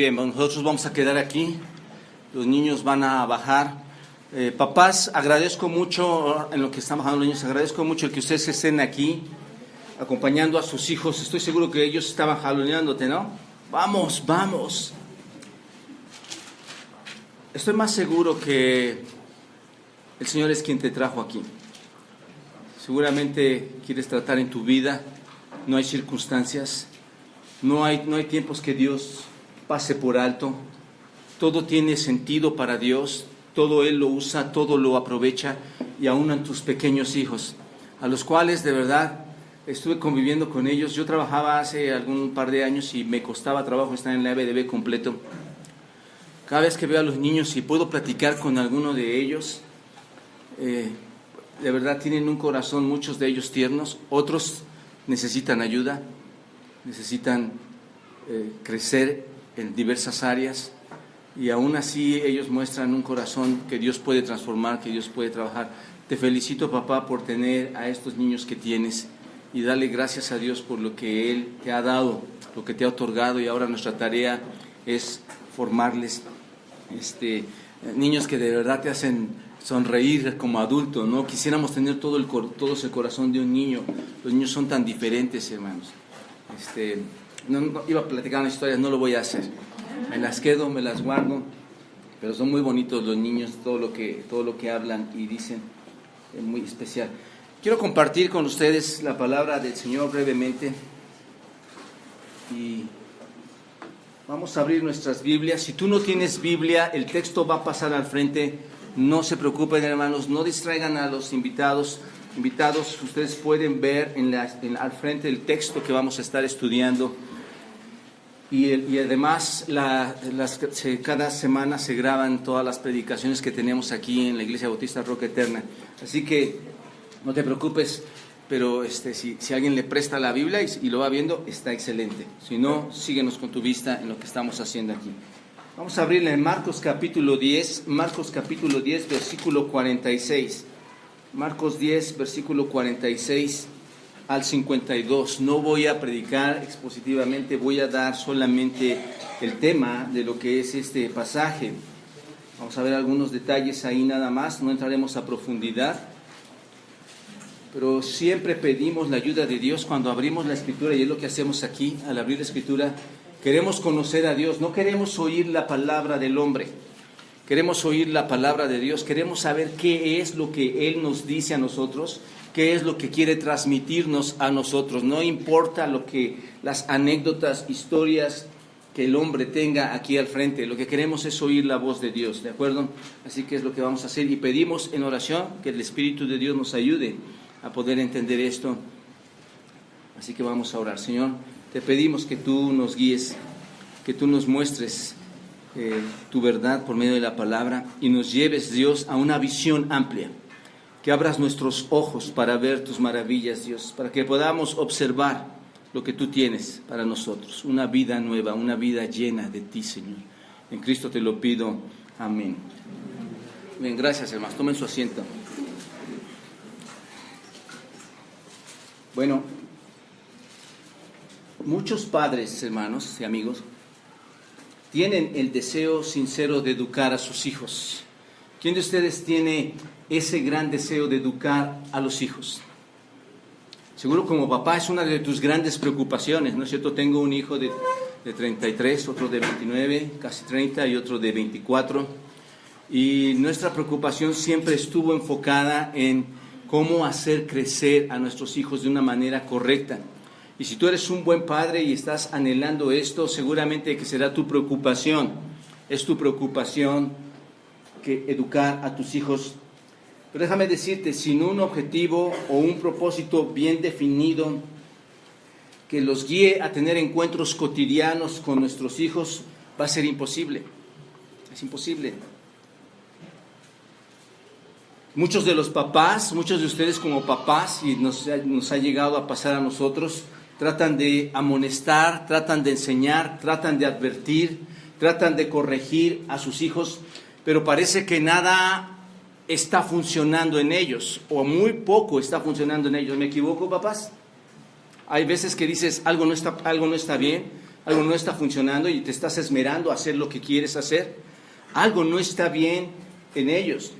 bien, nosotros vamos a quedar aquí, los niños van a bajar. Papás, agradezco mucho, en lo que están bajando los niños, agradezco mucho el que ustedes estén aquí, acompañando a sus hijos. Estoy seguro que ellos estaban jaloneándote, ¿no? Vamos, vamos. Estoy más seguro que el Señor es quien te trajo aquí. Seguramente quieres tratar en tu vida, no hay circunstancias, no hay tiempos que Dios pase por alto. Todo tiene sentido para Dios, todo Él lo usa, todo lo aprovecha, y aún en tus pequeños hijos, a los cuales de verdad estuve conviviendo con ellos. Yo trabajaba hace algún par de años y me costaba trabajo estar en la EBDB completo. Cada vez que veo a los niños y puedo platicar con alguno de ellos, de verdad tienen un corazón, muchos de ellos tiernos, otros necesitan ayuda, necesitan crecer en diversas áreas, y aún así ellos muestran un corazón que Dios puede transformar, que Dios puede trabajar. Te felicito, papá, por tener a estos niños que tienes, y dale gracias a Dios por lo que Él te ha dado, lo que te ha otorgado, y ahora nuestra tarea es formarles niños que de verdad te hacen sonreír como adulto, ¿no? Quisiéramos tener todo el corazón de un niño. Los niños son tan diferentes, hermanos. No iba a platicar una historia, no lo voy a hacer. Me las quedo, me las guardo, pero son muy bonitos los niños, todo lo que hablan y dicen, es muy especial. Quiero compartir con ustedes la palabra del Señor brevemente, y vamos a abrir nuestras Biblias. Si tú no tienes Biblia, el texto va a pasar al frente. No se preocupen, hermanos, no distraigan a los invitados. Ustedes pueden ver al frente el texto que vamos a estar estudiando. Y además, cada semana se graban todas las predicaciones que tenemos aquí en la Iglesia Bautista Roca Eterna. Así que no te preocupes, pero si alguien le presta la Biblia y lo va viendo, está excelente. Si no, síguenos con tu vista en lo que estamos haciendo aquí. Vamos a abrirle en Marcos capítulo 10, versículo 46. Marcos 10, versículo 46 al 52. No voy a predicar expositivamente, voy a dar solamente el tema de lo que es este pasaje. Vamos a ver algunos detalles ahí nada más, no entraremos a profundidad. Pero siempre pedimos la ayuda de Dios cuando abrimos la Escritura, y es lo que hacemos aquí al abrir la Escritura. Queremos conocer a Dios, no queremos oír la palabra del hombre, queremos oír la palabra de Dios, queremos saber qué es lo que Él nos dice a nosotros, qué es lo que quiere transmitirnos a nosotros. No importa las anécdotas, historias que el hombre tenga aquí al frente, lo que queremos es oír la voz de Dios, ¿de acuerdo? Así que es lo que vamos a hacer, y pedimos en oración que el Espíritu de Dios nos ayude a poder entender esto. Así que vamos a orar. Señor, te pedimos que tú nos guíes, que tú nos muestres tu verdad por medio de la palabra, y nos lleves, Dios, a una visión amplia, que abras nuestros ojos para ver tus maravillas, Dios, para que podamos observar lo que tú tienes para nosotros, una vida nueva, una vida llena de ti, Señor. En Cristo te lo pido, amén. Bien, gracias, hermanos, tomen su asiento. Bueno, muchos padres, hermanos y amigos, tienen el deseo sincero de educar a sus hijos. ¿Quién de ustedes tiene ese gran deseo de educar a los hijos? Seguro como papá es una de tus grandes preocupaciones, ¿no es cierto? Tengo un hijo de 33, otro de 29, casi 30, y otro de 24. Y nuestra preocupación siempre estuvo enfocada en cómo hacer crecer a nuestros hijos de una manera correcta. Y si tú eres un buen padre y estás anhelando esto, seguramente que será tu preocupación. Es tu preocupación que educar a tus hijos. Pero déjame decirte, sin un objetivo o un propósito bien definido que los guíe a tener encuentros cotidianos con nuestros hijos, va a ser imposible. Es imposible. Muchos de los papás, muchos de ustedes como papás, y nos ha llegado a pasar a nosotros, tratan de amonestar, tratan de enseñar, tratan de advertir, tratan de corregir a sus hijos, pero parece que nada está funcionando en ellos, o muy poco está funcionando en ellos. ¿Me equivoco, papás? Hay veces que dices algo no está bien, algo no está funcionando y te estás esmerando a hacer lo que quieres hacer. Algo no está bien en ellos.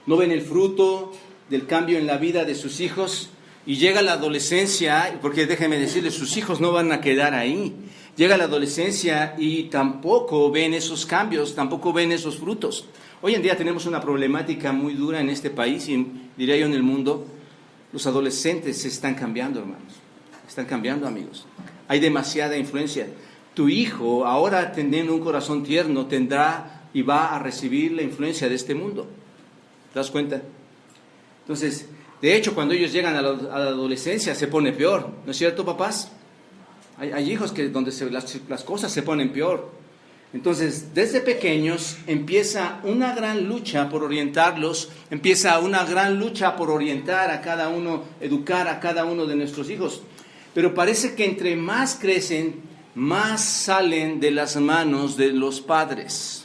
No ven el fruto del cambio en la vida de sus hijos y llega la adolescencia, porque déjenme decirles, sus hijos no van a quedar ahí. Llega la adolescencia y tampoco ven esos cambios, tampoco ven esos frutos. Hoy en día tenemos una problemática muy dura en este país y diría yo en el mundo. Los adolescentes se están cambiando, hermanos. Están cambiando, amigos. Hay demasiada influencia. Tu hijo, ahora teniendo un corazón tierno, tendrá y va a recibir la influencia de este mundo. ¿Te das cuenta? Entonces, de hecho, cuando ellos llegan a la adolescencia se pone peor. ¿No es cierto, papás? Hay hijos donde las cosas se ponen peor. Entonces, desde pequeños empieza una gran lucha por orientarlos, empieza una gran lucha por orientar a cada uno, educar a cada uno de nuestros hijos. Pero parece que entre más crecen, más salen de las manos de los padres.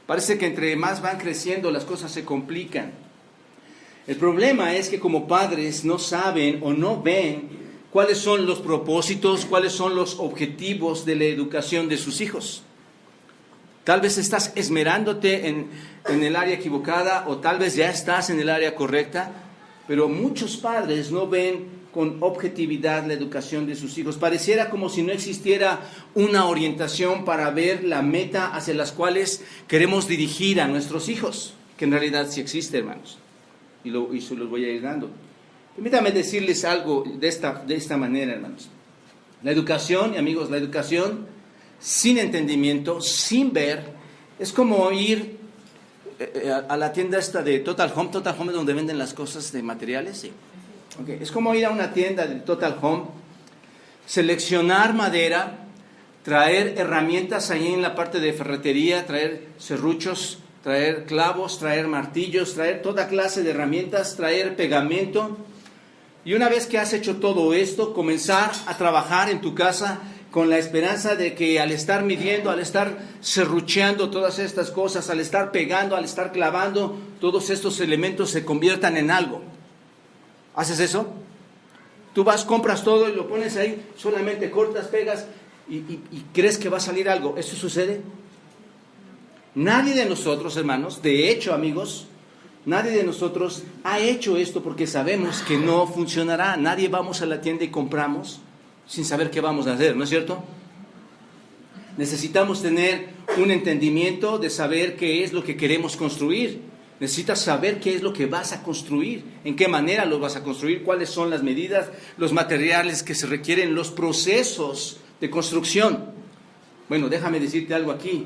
Parece que entre más van creciendo, las cosas se complican. El problema es que como padres no saben o no ven cuáles son los propósitos, cuáles son los objetivos de la educación de sus hijos. Tal vez estás esmerándote en el área equivocada o tal vez ya estás en el área correcta, pero muchos padres no ven con objetividad la educación de sus hijos. Pareciera como si no existiera una orientación para ver la meta hacia las cuales queremos dirigir a nuestros hijos, que en realidad sí existe, hermanos, y se los voy a ir dando. Permítanme decirles algo de esta manera, hermanos. La educación, amigos, la educación sin entendimiento, sin ver, es como ir a la tienda esta de Total Home es donde venden las cosas de materiales, sí. Okay. Es como ir a una tienda de Total Home, seleccionar madera, traer herramientas ahí en la parte de ferretería, traer serruchos, traer clavos, traer martillos, traer toda clase de herramientas, traer pegamento. Y una vez que has hecho todo esto, comenzar a trabajar en tu casa con la esperanza de que al estar midiendo, al estar serrucheando todas estas cosas, al estar pegando, al estar clavando, todos estos elementos se conviertan en algo. ¿Haces eso? Tú vas, compras todo y lo pones ahí, solamente cortas, pegas y crees que va a salir algo. ¿Eso sucede? Nadie de nosotros, hermanos, de hecho, amigos, nadie de nosotros ha hecho esto porque sabemos que no funcionará. Nadie vamos a la tienda y compramos sin saber qué vamos a hacer, ¿no es cierto? Necesitamos tener un entendimiento de saber qué es lo que queremos construir. Necesitas saber qué es lo que vas a construir, en qué manera lo vas a construir, cuáles son las medidas, los materiales que se requieren, los procesos de construcción. Bueno, déjame decirte algo aquí.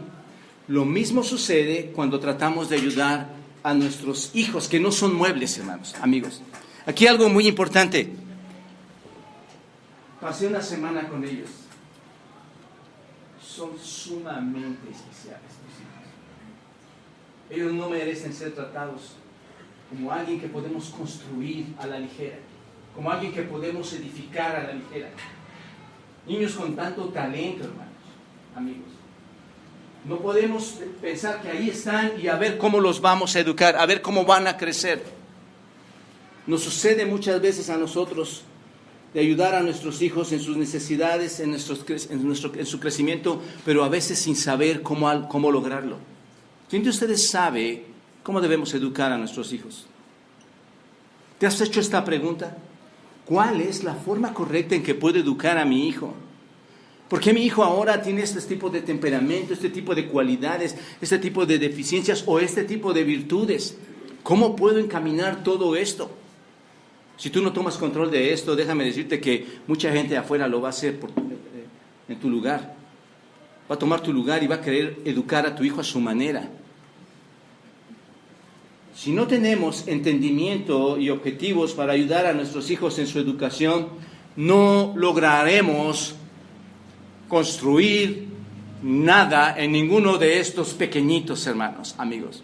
Lo mismo sucede cuando tratamos de ayudar a nuestros hijos, que no son muebles, hermanos, amigos. Aquí algo muy importante. Pasé una semana con ellos. Son sumamente especiales estos hijos. Ellos no merecen ser tratados como alguien que podemos construir a la ligera, como alguien que podemos edificar a la ligera. Niños con tanto talento, hermanos, amigos. No podemos pensar que ahí están y a ver cómo los vamos a educar, a ver cómo van a crecer. Nos sucede muchas veces a nosotros de ayudar a nuestros hijos en sus necesidades, en su crecimiento, pero a veces sin saber cómo lograrlo. ¿Quién de ustedes sabe cómo debemos educar a nuestros hijos? ¿Te has hecho esta pregunta? ¿Cuál es la forma correcta en que puedo educar a mi hijo? ¿Por qué mi hijo ahora tiene este tipo de temperamento, este tipo de cualidades, este tipo de deficiencias o este tipo de virtudes? ¿Cómo puedo encaminar todo esto? Si tú no tomas control de esto, déjame decirte que mucha gente de afuera lo va a hacer en tu lugar. Va a tomar tu lugar y va a querer educar a tu hijo a su manera. Si no tenemos entendimiento y objetivos para ayudar a nuestros hijos en su educación, no lograremos construir nada en ninguno de estos pequeñitos, hermanos, amigos.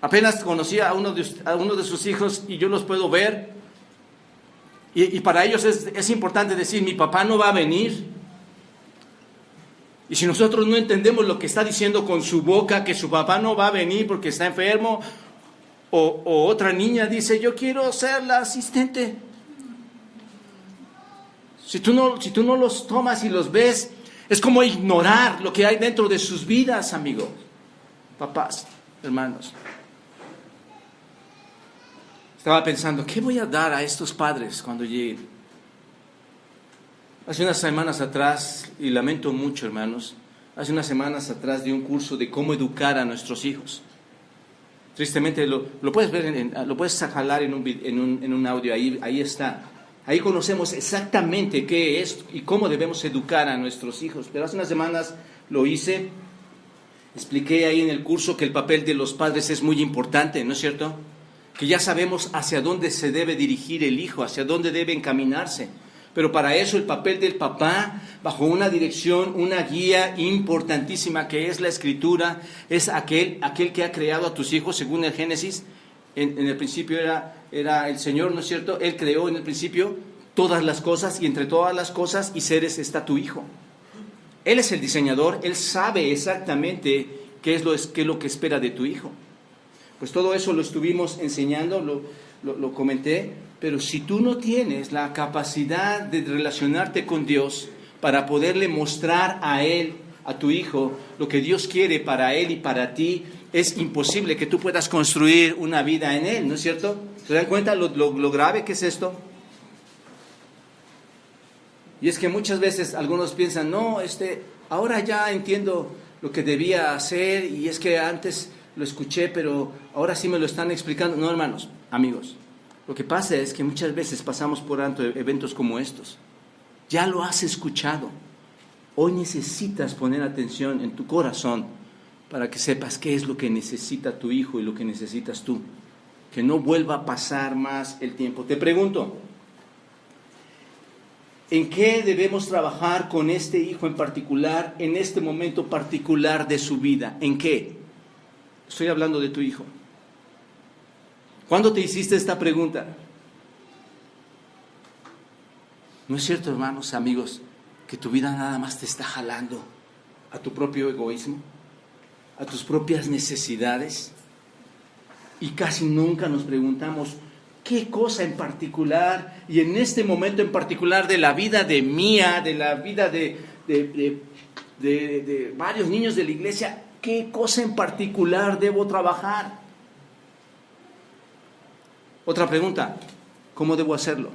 Apenas conocí a uno de sus hijos y yo los puedo ver. Y para ellos es importante decir, mi papá no va a venir. Y si nosotros no entendemos lo que está diciendo con su boca, que su papá no va a venir porque está enfermo, o otra niña dice, yo quiero ser la asistente. Si tú no los tomas y los ves, es como ignorar lo que hay dentro de sus vidas, amigos, papás, hermanos. Estaba pensando, ¿qué voy a dar a estos padres cuando lleguen? Hace unas semanas atrás, y lamento mucho, hermanos, hace unas semanas atrás di un curso de cómo educar a nuestros hijos. Tristemente, lo puedes ver, lo puedes jalar en un audio, ahí está. Ahí conocemos exactamente qué es y cómo debemos educar a nuestros hijos. Pero hace unas semanas lo hice, expliqué ahí en el curso que el papel de los padres es muy importante, ¿no es cierto? Que ya sabemos hacia dónde se debe dirigir el hijo, hacia dónde debe encaminarse. Pero para eso el papel del papá, bajo una dirección, una guía importantísima que es la Escritura, es aquel que ha creado a tus hijos, según el Génesis. En el principio era el Señor, ¿no es cierto? Él creó en el principio todas las cosas, y entre todas las cosas y seres está tu hijo. Él es el diseñador, Él sabe exactamente qué es lo que espera de tu hijo. Pues todo eso lo estuvimos enseñando, lo comenté, pero si tú no tienes la capacidad de relacionarte con Dios para poderle mostrar a Él, a tu hijo, lo que Dios quiere para él y para ti, es imposible que tú puedas construir una vida en Él, ¿no es cierto? ¿Se dan cuenta lo grave que es esto? Y es que muchas veces algunos piensan, no, ahora ya entiendo lo que debía hacer, y es que antes lo escuché, pero ahora sí me lo están explicando. No, hermanos, amigos, lo que pasa es que muchas veces pasamos por alto eventos como estos. Ya lo has escuchado. Hoy necesitas poner atención en tu corazón para que sepas qué es lo que necesita tu hijo y lo que necesitas tú. Que no vuelva a pasar más el tiempo. Te pregunto, ¿en qué debemos trabajar con este hijo en particular, en este momento particular de su vida? ¿En qué? Estoy hablando de tu hijo. ¿Cuándo te hiciste esta pregunta? ¿No es cierto, hermanos, amigos, que tu vida nada más te está jalando a tu propio egoísmo, a tus propias necesidades? Y casi nunca nos preguntamos, ¿qué cosa en particular, y en este momento en particular de la vida de Mía, de la vida de varios niños de la iglesia, qué cosa en particular debo trabajar? Otra pregunta, ¿cómo debo hacerlo?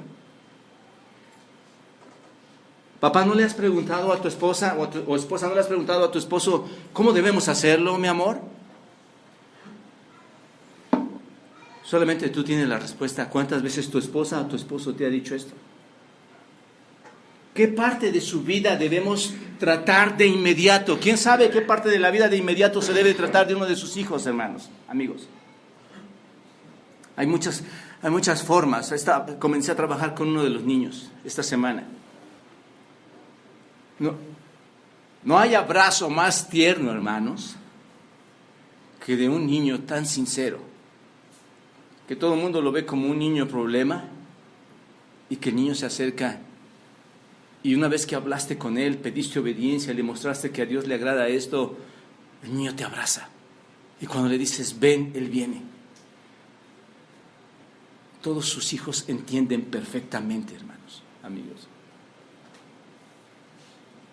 Papá, ¿no le has preguntado a tu esposa, o esposa, no le has preguntado a tu esposo cómo debemos hacerlo, mi amor? Solamente tú tienes la respuesta. ¿Cuántas veces tu esposa o tu esposo te ha dicho esto? ¿Qué parte de su vida debemos tratar de inmediato? ¿Quién sabe qué parte de la vida de inmediato se debe tratar de uno de sus hijos, hermanos, amigos? Hay muchas formas. Comencé a trabajar con uno de los niños esta semana. No hay abrazo más tierno, hermanos, que de un niño tan sincero, que todo el mundo lo ve como un niño problema, y que el niño se acerca, y una vez que hablaste con él, pediste obediencia, le mostraste que a Dios le agrada esto, el niño te abraza, y cuando le dices ven, él viene. Todos sus hijos entienden perfectamente, hermanos, amigos.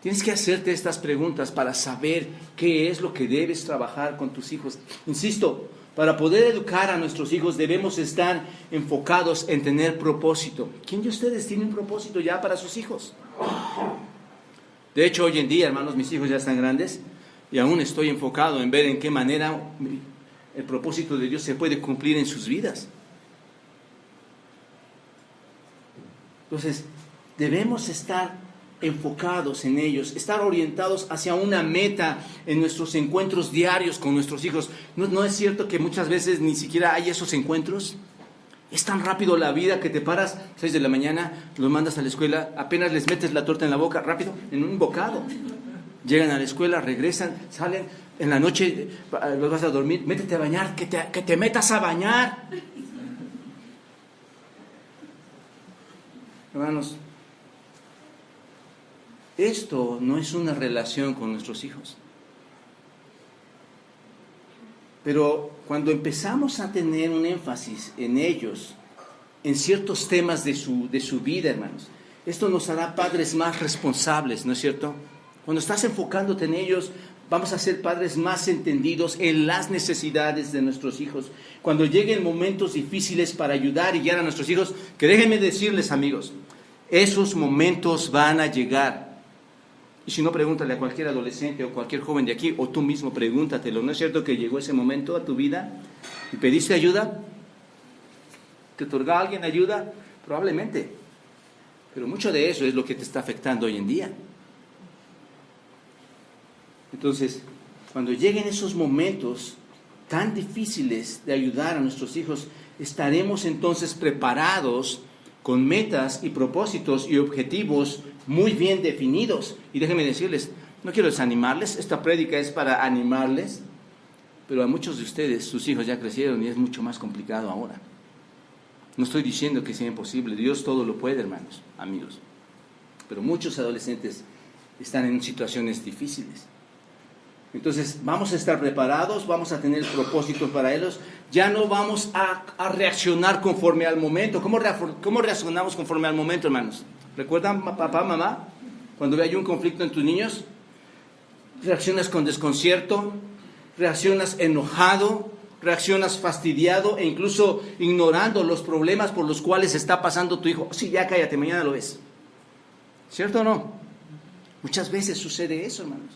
Tienes que hacerte estas preguntas para saber qué es lo que debes trabajar con tus hijos. Insisto, para poder educar a nuestros hijos debemos estar enfocados en tener propósito. ¿Quién de ustedes tiene un propósito ya para sus hijos? De hecho, hoy en día, hermanos, mis hijos ya están grandes y aún estoy enfocado en ver en qué manera el propósito de Dios se puede cumplir en sus vidas. Entonces, debemos estar enfocados en ellos, estar orientados hacia una meta en nuestros encuentros diarios con nuestros hijos. ¿No es cierto que muchas veces ni siquiera hay esos encuentros? Es tan rápido la vida que te paras 6 de la mañana, los mandas a la escuela, apenas les metes la torta en la boca, rápido, en un bocado. Llegan a la escuela, regresan, salen, en la noche los vas a dormir, métete a bañar, que te metas a bañar. Hermanos, esto no es una relación con nuestros hijos. Pero cuando empezamos a tener un énfasis en ellos, en ciertos temas de su vida, hermanos, Esto nos hará padres más responsables, ¿no es cierto? Cuando estás enfocándote en ellos, vamos a ser padres más entendidos en las necesidades de nuestros hijos. Cuando lleguen momentos difíciles para ayudar y guiar a nuestros hijos, que déjenme decirles, amigos, esos momentos van a llegar. Y si no, pregúntale a cualquier adolescente o cualquier joven de aquí, o tú mismo pregúntatelo. ¿No es cierto que llegó ese momento a tu vida y pediste ayuda? ¿Te otorgó alguien ayuda? Probablemente. Pero mucho de eso es lo que te está afectando hoy en día. Entonces, cuando lleguen esos momentos tan difíciles de ayudar a nuestros hijos, estaremos entonces preparados con metas y propósitos y objetivos muy bien definidos. Y déjenme decirles, no quiero desanimarles, esta prédica es para animarles, pero a muchos de ustedes, sus hijos ya crecieron y es mucho más complicado ahora. No estoy diciendo que sea imposible, Dios todo lo puede, hermanos, amigos. Pero muchos adolescentes están en situaciones difíciles. Entonces, vamos a estar preparados, vamos a tener propósitos para ellos. Ya no vamos a reaccionar conforme al momento. ¿Cómo reaccionamos conforme al momento, hermanos? ¿Recuerdan, papá, mamá? Cuando hay un conflicto en tus niños, reaccionas con desconcierto, reaccionas enojado, reaccionas fastidiado e incluso ignorando los problemas por los cuales está pasando tu hijo. Sí, ya cállate, mañana lo ves. ¿Cierto o no? Muchas veces sucede eso, hermanos.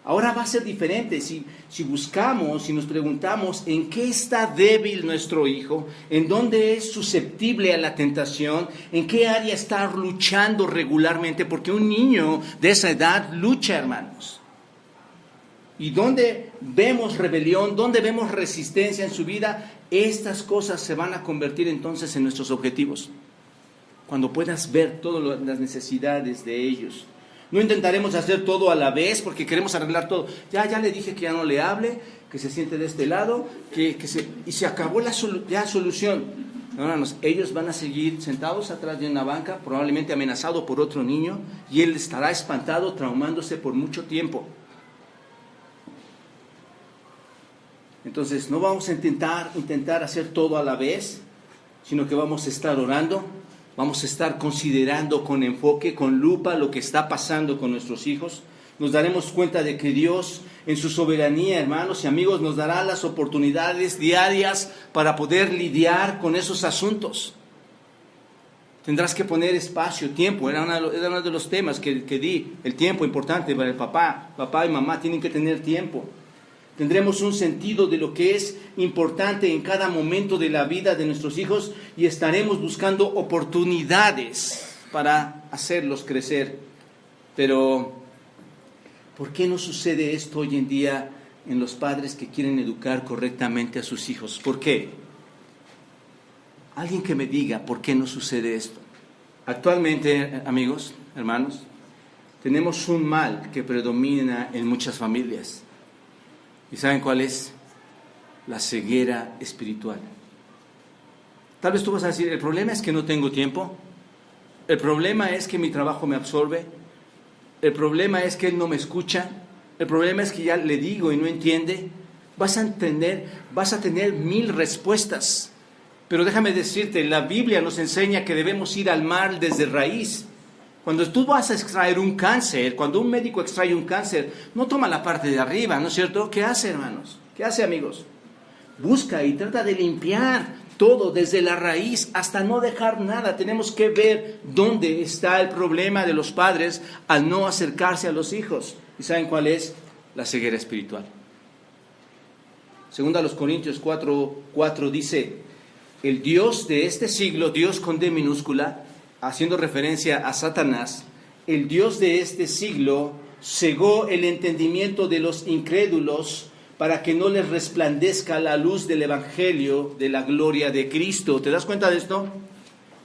Ahora va a ser diferente si buscamos, si nos preguntamos en qué está débil nuestro hijo, en dónde es susceptible a la tentación, en qué área está luchando regularmente, porque un niño de esa edad lucha, hermanos. Y dónde vemos rebelión, dónde vemos resistencia en su vida, estas cosas se van a convertir entonces en nuestros objetivos. Cuando puedas ver todas las necesidades de ellos. No intentaremos hacer todo a la vez porque queremos arreglar todo. Ya le dije que ya no le hable, que se siente de este lado, y se acabó la solución. No, hermanos, ellos van a seguir sentados atrás de una banca, probablemente amenazado por otro niño, y él estará espantado, traumándose por mucho tiempo. Entonces, no vamos a intentar hacer todo a la vez, sino que vamos a estar orando. Vamos a estar considerando con enfoque, con lupa, lo que está pasando con nuestros hijos. Nos daremos cuenta de que Dios, en su soberanía, hermanos y amigos, nos dará las oportunidades diarias para poder lidiar con esos asuntos. Tendrás que poner espacio, tiempo. Era uno de los temas que di, el tiempo importante para el papá. Papá y mamá tienen que tener tiempo. Tendremos un sentido de lo que es importante en cada momento de la vida de nuestros hijos y estaremos buscando oportunidades para hacerlos crecer. Pero, ¿por qué no sucede esto hoy en día en los padres que quieren educar correctamente a sus hijos? ¿Por qué? Alguien que me diga por qué no sucede esto. Actualmente, amigos, hermanos, tenemos un mal que predomina en muchas familias. ¿Y saben cuál es? La ceguera espiritual. Tal vez tú vas a decir, el problema es que no tengo tiempo, el problema es que mi trabajo me absorbe, el problema es que él no me escucha, el problema es que ya le digo y no entiende. Vas a tener 1000 respuestas. Pero déjame decirte, la Biblia nos enseña que debemos ir al mal desde raíz. Cuando tú vas a extraer un cáncer, cuando un médico extrae un cáncer, no toma la parte de arriba, ¿no es cierto? ¿Qué hace, hermanos? ¿Qué hace, amigos? Busca y trata de limpiar todo desde la raíz hasta no dejar nada. Tenemos que ver dónde está el problema de los padres al no acercarse a los hijos. ¿Y saben cuál es? La ceguera espiritual. Segunda a los Corintios 4:4 dice, el Dios de este siglo, Dios con D minúscula, haciendo referencia a Satanás, el Dios de este siglo cegó el entendimiento de los incrédulos para que no les resplandezca la luz del Evangelio de la gloria de Cristo. ¿Te das cuenta de esto?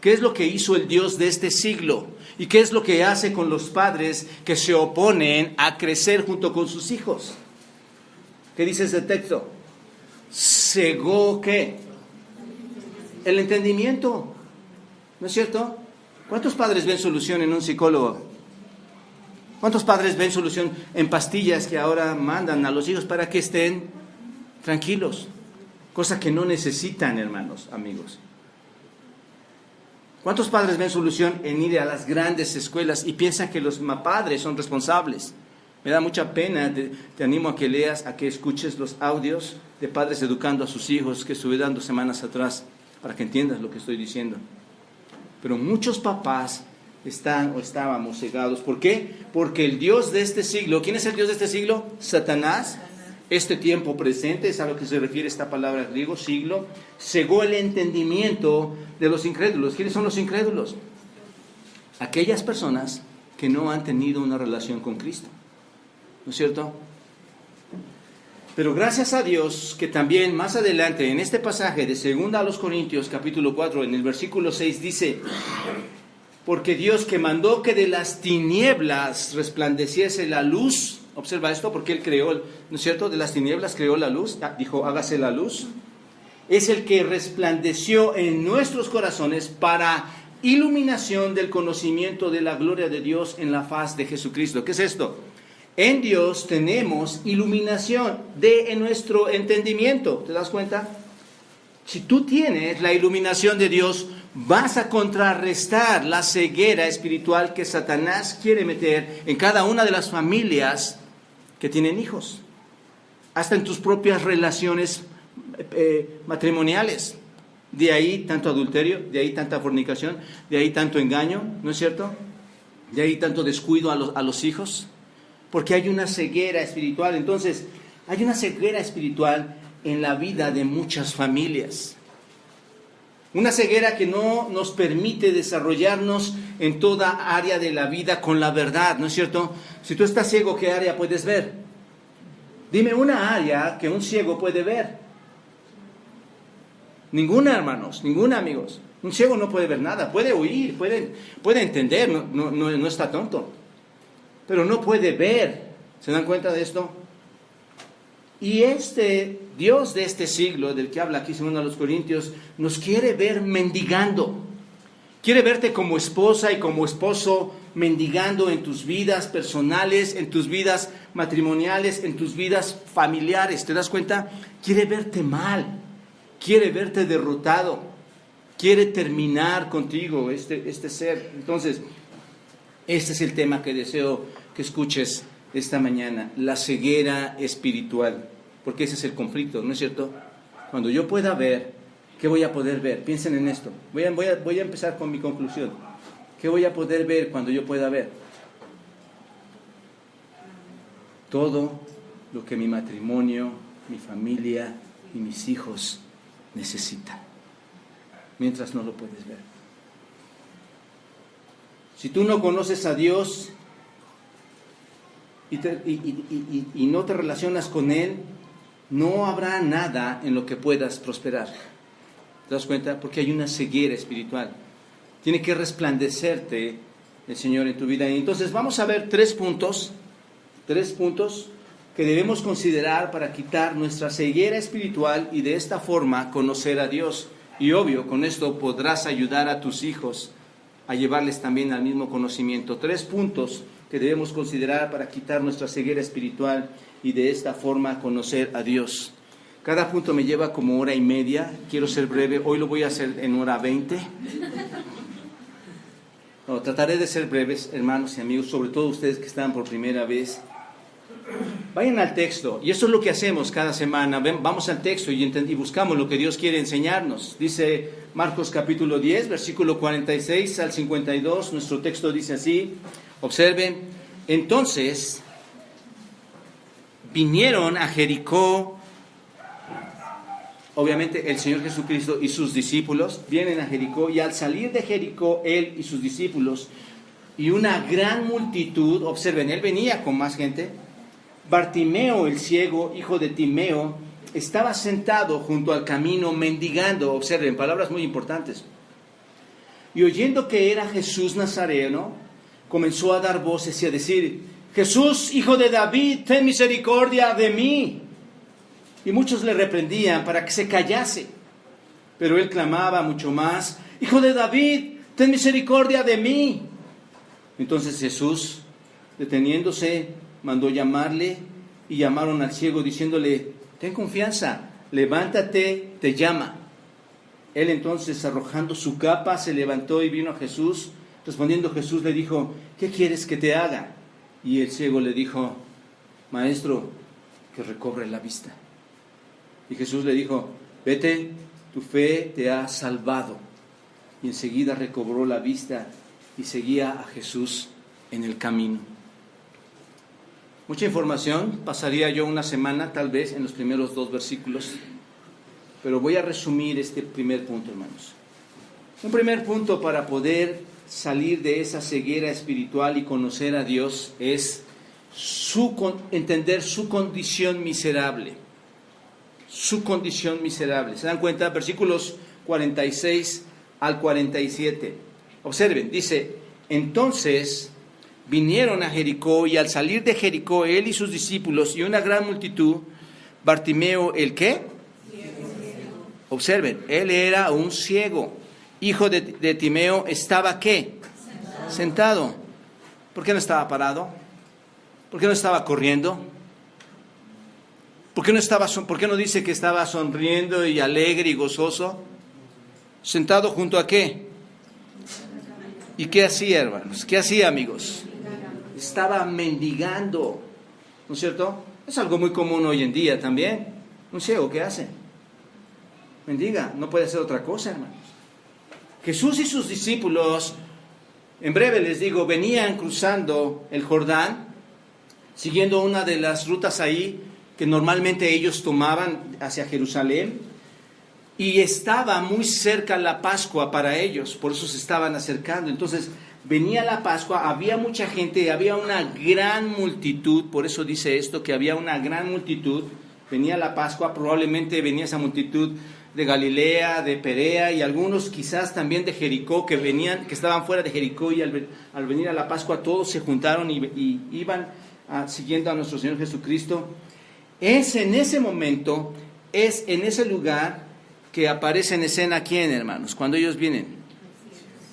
¿Qué es lo que hizo el Dios de este siglo? ¿Y qué es lo que hace con los padres que se oponen a crecer junto con sus hijos? ¿Qué dice ese texto? Cegó, ¿qué? El entendimiento. ¿No es cierto? ¿Cuántos padres ven solución en un psicólogo? ¿Cuántos padres ven solución en pastillas que ahora mandan a los hijos para que estén tranquilos? Cosa que no necesitan, hermanos, amigos. ¿Cuántos padres ven solución en ir a las grandes escuelas y piensan que los padres son responsables? Me da mucha pena, te animo a que leas, a que escuches los audios de padres educando a sus hijos que estuve dando semanas atrás, para que entiendas lo que estoy diciendo. Pero muchos papás están o estábamos cegados. ¿Por qué? Porque el Dios de este siglo, ¿quién es el Dios de este siglo? Satanás. Este tiempo presente, es a lo que se refiere esta palabra griego, siglo, cegó el entendimiento de los incrédulos. ¿Quiénes son los incrédulos? Aquellas personas que no han tenido una relación con Cristo. ¿No es cierto? Pero gracias a Dios que también más adelante en este pasaje de 2 Corintios capítulo 4 en el versículo 6 dice: porque Dios que mandó que de las tinieblas resplandeciese la luz, observa esto, porque Él creó, ¿no es cierto? De las tinieblas creó la luz, dijo hágase la luz, es el que resplandeció en nuestros corazones para iluminación del conocimiento de la gloria de Dios en la faz de Jesucristo. ¿Qué es esto? En Dios tenemos iluminación en nuestro entendimiento. ¿Te das cuenta? Si tú tienes la iluminación de Dios, vas a contrarrestar la ceguera espiritual que Satanás quiere meter en cada una de las familias que tienen hijos. Hasta en tus propias relaciones matrimoniales. De ahí tanto adulterio, de ahí tanta fornicación, de ahí tanto engaño, ¿no es cierto? De ahí tanto descuido a los hijos. Porque hay una ceguera espiritual. Entonces, hay una ceguera espiritual en la vida de muchas familias. Una ceguera que no nos permite desarrollarnos en toda área de la vida con la verdad, ¿no es cierto? Si tú estás ciego, ¿qué área puedes ver? Dime una área que un ciego puede ver. Ninguna, hermanos, ninguna, amigos. Un ciego no puede ver nada, puede oír, puede entender, no está tonto. Pero no puede ver. ¿Se dan cuenta de esto? Y este Dios de este siglo, del que habla aquí 2 Corintios, nos quiere ver mendigando. Quiere verte como esposa y como esposo mendigando en tus vidas personales, en tus vidas matrimoniales, en tus vidas familiares. ¿Te das cuenta? Quiere verte mal. Quiere verte derrotado. Quiere terminar contigo este ser. Entonces, este es el tema que deseo que escuches esta mañana, la ceguera espiritual, porque ese es el conflicto, ¿no es cierto? Cuando yo pueda ver, ¿qué voy a poder ver? Piensen en esto. Voy a empezar con mi conclusión. ¿Qué voy a poder ver cuando yo pueda ver? Todo lo que mi matrimonio, mi familia y mis hijos necesitan, mientras no lo puedes ver. Si tú no conoces a Dios y no te relacionas con Él, no habrá nada en lo que puedas prosperar. ¿Te das cuenta? Porque hay una ceguera espiritual. Tiene que resplandecerte el Señor en tu vida. Y entonces vamos a ver tres puntos que debemos considerar para quitar nuestra ceguera espiritual y de esta forma conocer a Dios. Y obvio, con esto podrás ayudar a tus hijos a llevarles también al mismo conocimiento. 3 puntos que debemos considerar para quitar nuestra ceguera espiritual y de esta forma conocer a Dios. Cada punto me lleva como 1:30. Quiero ser breve. Hoy lo voy a hacer en 1:20. Trataré de ser breves, hermanos y amigos, sobre todo ustedes que están por primera vez. Vayan al texto, y eso es lo que hacemos cada semana. Vamos al texto y buscamos lo que Dios quiere enseñarnos. Dice Marcos capítulo 10, versículo 46 al 52, nuestro texto dice así, observen, entonces vinieron a Jericó, obviamente el Señor Jesucristo y sus discípulos, vienen a Jericó, y al salir de Jericó, Él y sus discípulos, y una gran multitud, observen, Él venía con más gente, Bartimeo el ciego, hijo de Timeo, estaba sentado junto al camino mendigando, observen, palabras muy importantes, y oyendo que era Jesús Nazareno, comenzó a dar voces y a decir, Jesús, hijo de David, ten misericordia de mí. Y muchos le reprendían para que se callase, pero él clamaba mucho más, Hijo de David, ten misericordia de mí. Entonces Jesús, deteniéndose, mandó llamarle, y llamaron al ciego diciéndole, ten confianza, levántate, te llama. Él entonces, arrojando su capa, se levantó y vino a Jesús. Respondiendo Jesús le dijo: ¿qué quieres que te haga? Y el ciego le dijo: Maestro, que recobre la vista. Y Jesús le dijo: vete, tu fe te ha salvado. Y enseguida recobró la vista y seguía a Jesús en el camino. Mucha información, pasaría yo una semana tal vez en los primeros 2 versículos, pero voy a resumir este primer punto, hermanos. Un primer punto para poder salir de esa ceguera espiritual y conocer a Dios es entender su condición miserable. Su condición miserable. ¿Se dan cuenta? Versículos 46 al 47. Observen, dice: entonces vinieron a Jericó, y al salir de Jericó, él y sus discípulos y una gran multitud, Bartimeo, ¿el qué? Observen, él era un ciego, hijo de Timeo, ¿estaba qué? Sentado. ¿Por qué no estaba parado? ¿Por qué no estaba corriendo? ¿Por qué no dice que estaba sonriendo y alegre y gozoso? ¿Sentado junto a qué? ¿Y qué hacía, hermanos? ¿Qué hacía, amigos? Estaba mendigando, ¿no es cierto? Es algo muy común hoy en día también. Un ciego, ¿qué hace? Mendiga, no puede hacer otra cosa, hermanos. Jesús y sus discípulos, en breve les digo, venían cruzando el Jordán, siguiendo una de las rutas ahí que normalmente ellos tomaban hacia Jerusalén, y estaba muy cerca la Pascua para ellos, por eso se estaban acercando. Entonces venía la Pascua, había mucha gente, había una gran multitud, por eso dice esto, que había una gran multitud. Venía la Pascua, probablemente venía esa multitud de Galilea, de Perea, y algunos quizás también de Jericó, que estaban fuera de Jericó, y al venir a la Pascua todos se juntaron y iban siguiendo a nuestro Señor Jesucristo. Es en ese momento, es en ese lugar que aparece en escena, ¿quién, hermanos? Cuando ellos vienen,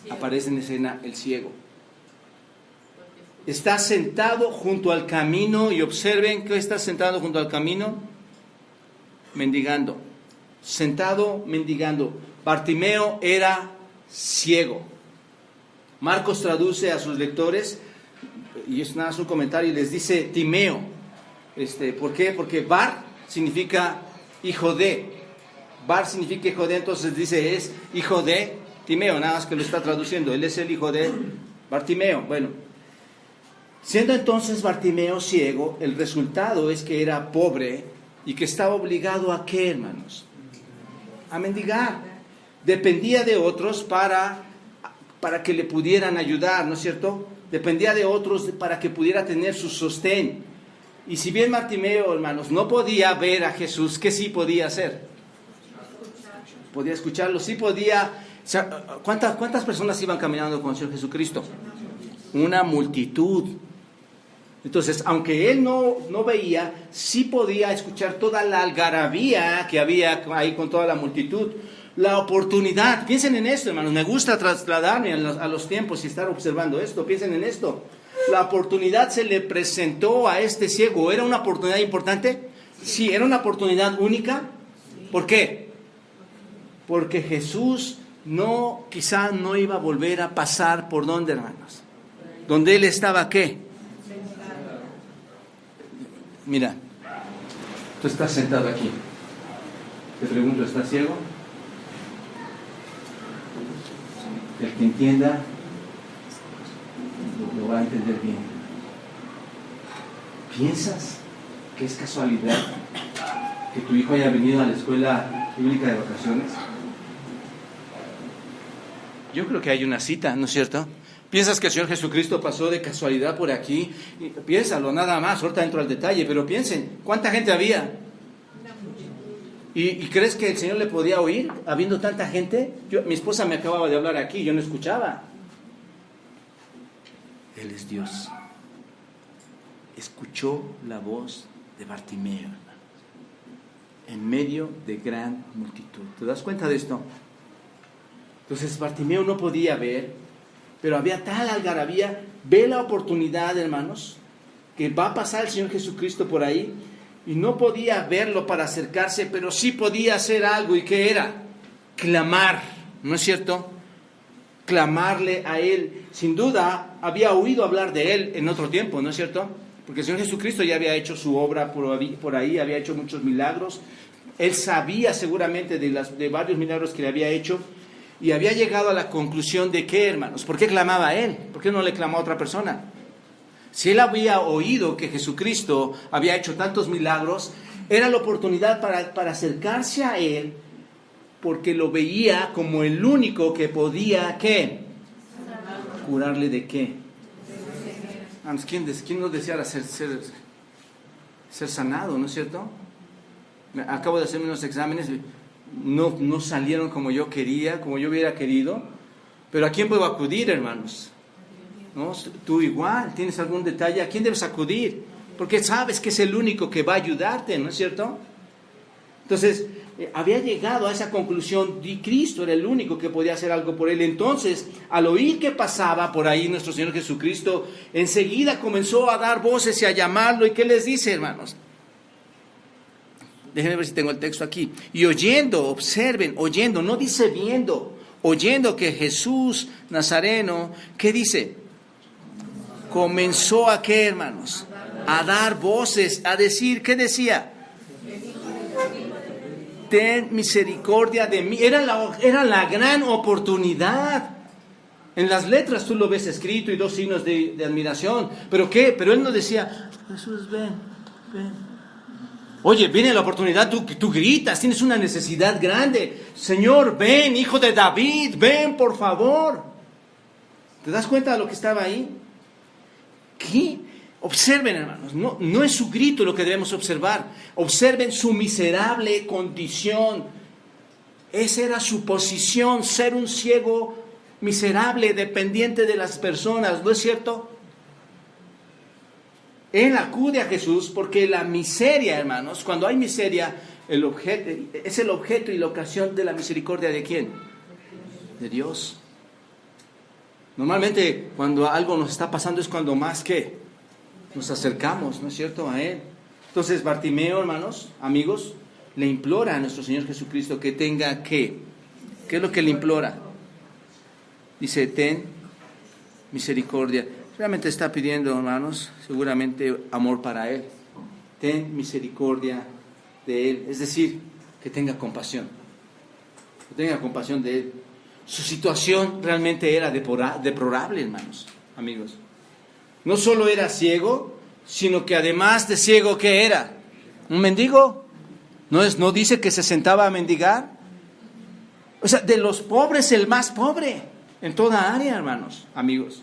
aparece en escena el ciego. Está sentado junto al camino, y observen que está sentado junto al camino, mendigando. Sentado mendigando. Bartimeo era ciego. Marcos traduce a sus lectores, y es nada su comentario, y les dice Timeo. ¿Por qué? Porque Bar significa hijo de. Bar significa hijo de, entonces dice es hijo de Timeo, nada más que lo está traduciendo. Él es el hijo de Bartimeo. Bueno, siendo entonces Bartimeo ciego, el resultado es que era pobre y que estaba obligado a ¿qué, hermanos? A mendigar. Dependía de otros para que le pudieran ayudar, ¿no es cierto? Dependía de otros para que pudiera tener su sostén. Y si bien Bartimeo, hermanos, no podía ver a Jesús, ¿qué sí podía hacer? Podía escucharlo, sí podía. ¿Cuántas personas iban caminando con el Señor Jesucristo? Una multitud. Entonces, aunque él no veía, sí podía escuchar toda la algarabía que había ahí con toda la multitud. La oportunidad, piensen en esto, hermanos, me gusta trasladarme a los tiempos y estar observando esto, piensen en esto. La oportunidad se le presentó a este ciego. ¿Era una oportunidad importante? Sí, era una oportunidad única. ¿Por qué? Porque Jesús quizá no iba a volver a pasar por ¿dónde, hermanos? Donde él estaba, ¿qué? Mira, tú estás sentado aquí. Te pregunto, ¿estás ciego? El que entienda lo va a entender bien. ¿Piensas que es casualidad que tu hijo haya venido a la escuela bíblica de vacaciones? Yo creo que hay una cita, ¿no es cierto? ¿Piensas que el Señor Jesucristo pasó de casualidad por aquí? Piénsalo, nada más, ahorita entro al detalle, pero piensen, ¿cuánta gente había? ¿Y crees que el Señor le podía oír habiendo tanta gente? Mi esposa me acababa de hablar aquí, yo no escuchaba. Él es Dios. Escuchó la voz de Bartimeo en medio de gran multitud. ¿Te das cuenta de esto? Entonces Bartimeo no podía ver, pero había tal algarabía. Ve la oportunidad, hermanos, que va a pasar el Señor Jesucristo por ahí, y no podía verlo para acercarse, pero sí podía hacer algo. ¿Y qué era? clamar, ¿no es cierto? Clamarle a Él. Sin duda, había oído hablar de Él en otro tiempo, ¿no es cierto? Porque el Señor Jesucristo ya había hecho su obra por ahí, había hecho muchos milagros. Él sabía seguramente de varios milagros que le había hecho y había llegado a la conclusión de que, hermanos, ¿por qué clamaba a Él? ¿Por qué no le clamó a otra persona? Si Él había oído que Jesucristo había hecho tantos milagros, era la oportunidad para acercarse a Él, porque lo veía como el único que podía, ¿qué? ¿Curarle de qué? ¿Quién nos deseara ser sanado, no es cierto? Acabo de hacerme unos exámenes, no salieron como yo quería, como yo hubiera querido, pero ¿a quién puedo acudir, hermanos? ¿No? Tú igual, ¿tienes algún detalle? ¿A quién debes acudir? Porque sabes que es el único que va a ayudarte, ¿no es cierto? Entonces, había llegado a esa conclusión, y Cristo era el único que podía hacer algo por él. Entonces, al oír que pasaba por ahí nuestro Señor Jesucristo, enseguida comenzó a dar voces y a llamarlo. ¿Y qué les dice, hermanos? Déjenme ver si tengo el texto aquí. Y oyendo, observen, oyendo, no dice viendo, oyendo que Jesús Nazareno, ¿qué dice? Comenzó a ¿qué, hermanos? A dar voces, a decir, ¿qué decía? Ten misericordia de mí. Era la gran oportunidad. En las letras tú lo ves escrito y dos signos de admiración. ¿Pero qué? Pero él no decía, Jesús, ven. Oye, viene la oportunidad, tú gritas, tienes una necesidad grande. Señor, ven, hijo de David, ven, por favor. ¿Te das cuenta de lo que estaba ahí? ¿Qué? Observen, hermanos, no es su grito lo que debemos observar. Observen su miserable condición. Esa era su posición, ser un ciego miserable, dependiente de las personas, ¿no es cierto? Él acude a Jesús porque la miseria, hermanos, cuando hay miseria, es el objeto y la ocasión de la misericordia ¿de quién? De Dios. Normalmente cuando algo nos está pasando es cuando más que nos acercamos, ¿no es cierto?, a Él. Entonces Bartimeo, hermanos, amigos, le implora a nuestro Señor Jesucristo que tenga ¿qué? ¿Qué es lo que le implora? Dice, ten misericordia. Realmente está pidiendo, hermanos, seguramente amor para Él. Ten misericordia de Él. Es decir, que tenga compasión. Que tenga compasión de Él. Su situación realmente era deplorable, hermanos, amigos. No solo era ciego, sino que además de ciego, ¿qué era? ¿Un mendigo? ¿No dice que se sentaba a mendigar? O sea, de los pobres el más pobre, en toda área, hermanos, amigos.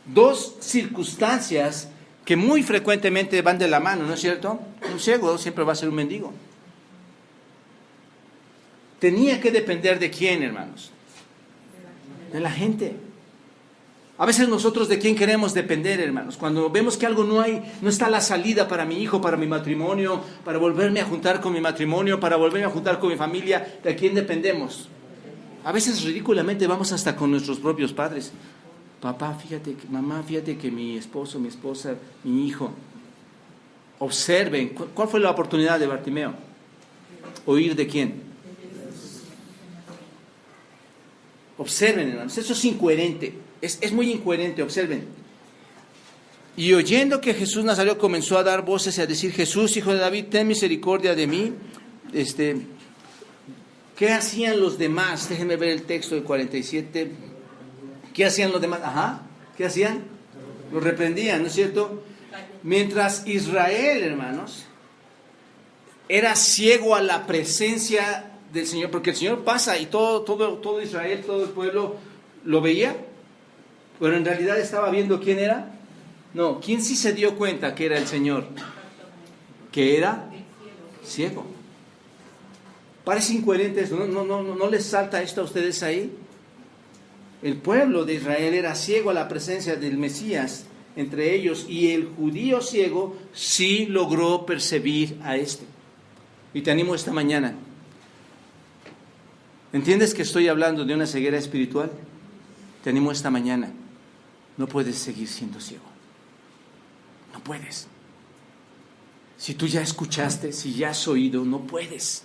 Dos circunstancias que muy frecuentemente van de la mano, ¿no es cierto? Un ciego siempre va a ser un mendigo. Tenía que depender de quién, hermanos. De la gente. A veces nosotros de quién queremos depender, hermanos. Cuando vemos que algo no está la salida para mi hijo, para mi matrimonio, para volverme a juntar con mi matrimonio, para volverme a juntar con mi familia, ¿de quién dependemos? A veces ridículamente vamos hasta con nuestros propios padres. Papá, mamá, fíjate que mi esposo, mi esposa, mi hijo. Observen, ¿cuál fue la oportunidad de Bartimeo? ¿Oír de quién? Observen, hermanos, eso es incoherente. Es muy incoherente, observen. Y oyendo que Jesús Nazareno comenzó a dar voces y a decir, Jesús, hijo de David, ten misericordia de mí. ¿Qué hacían los demás? Déjenme ver el texto del 47. ¿Qué hacían los demás? ¿Qué hacían? Los reprendían, ¿no es cierto? Mientras Israel, hermanos, era ciego a la presencia del Señor, porque el Señor pasa y todo Israel, todo el pueblo lo veía, pero en realidad estaba viendo quién era. No, ¿quién sí se dio cuenta que era el Señor? Que era ciego. Parece incoherente eso, ¿no les salta esto a ustedes ahí? El pueblo de Israel era ciego a la presencia del Mesías entre ellos, y el judío ciego sí logró percibir a este. Y te animo esta mañana. ¿Entiendes que estoy hablando de una ceguera espiritual? Te animo esta mañana. No puedes seguir siendo ciego. No puedes. Si tú ya escuchaste, si ya has oído, no puedes.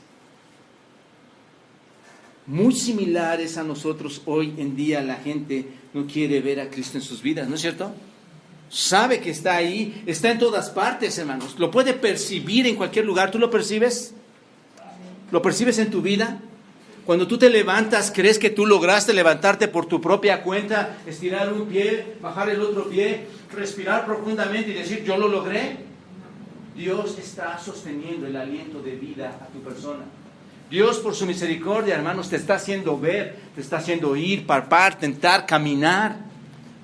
muy similares a nosotros. Hoy en día la gente no quiere ver a Cristo en sus vidas, ¿no es cierto? Sabe que está ahí, está en todas partes, hermanos. Lo puede percibir en cualquier lugar. ¿Tú lo percibes? ¿Lo percibes en tu vida? Cuando tú te levantas, ¿crees que tú lograste levantarte por tu propia cuenta, estirar un pie, bajar el otro pie, respirar profundamente y decir, yo lo logré? Dios está sosteniendo el aliento de vida a tu persona. Dios, por su misericordia, hermanos, te está haciendo ver, te está haciendo ir, palpar, tentar, caminar.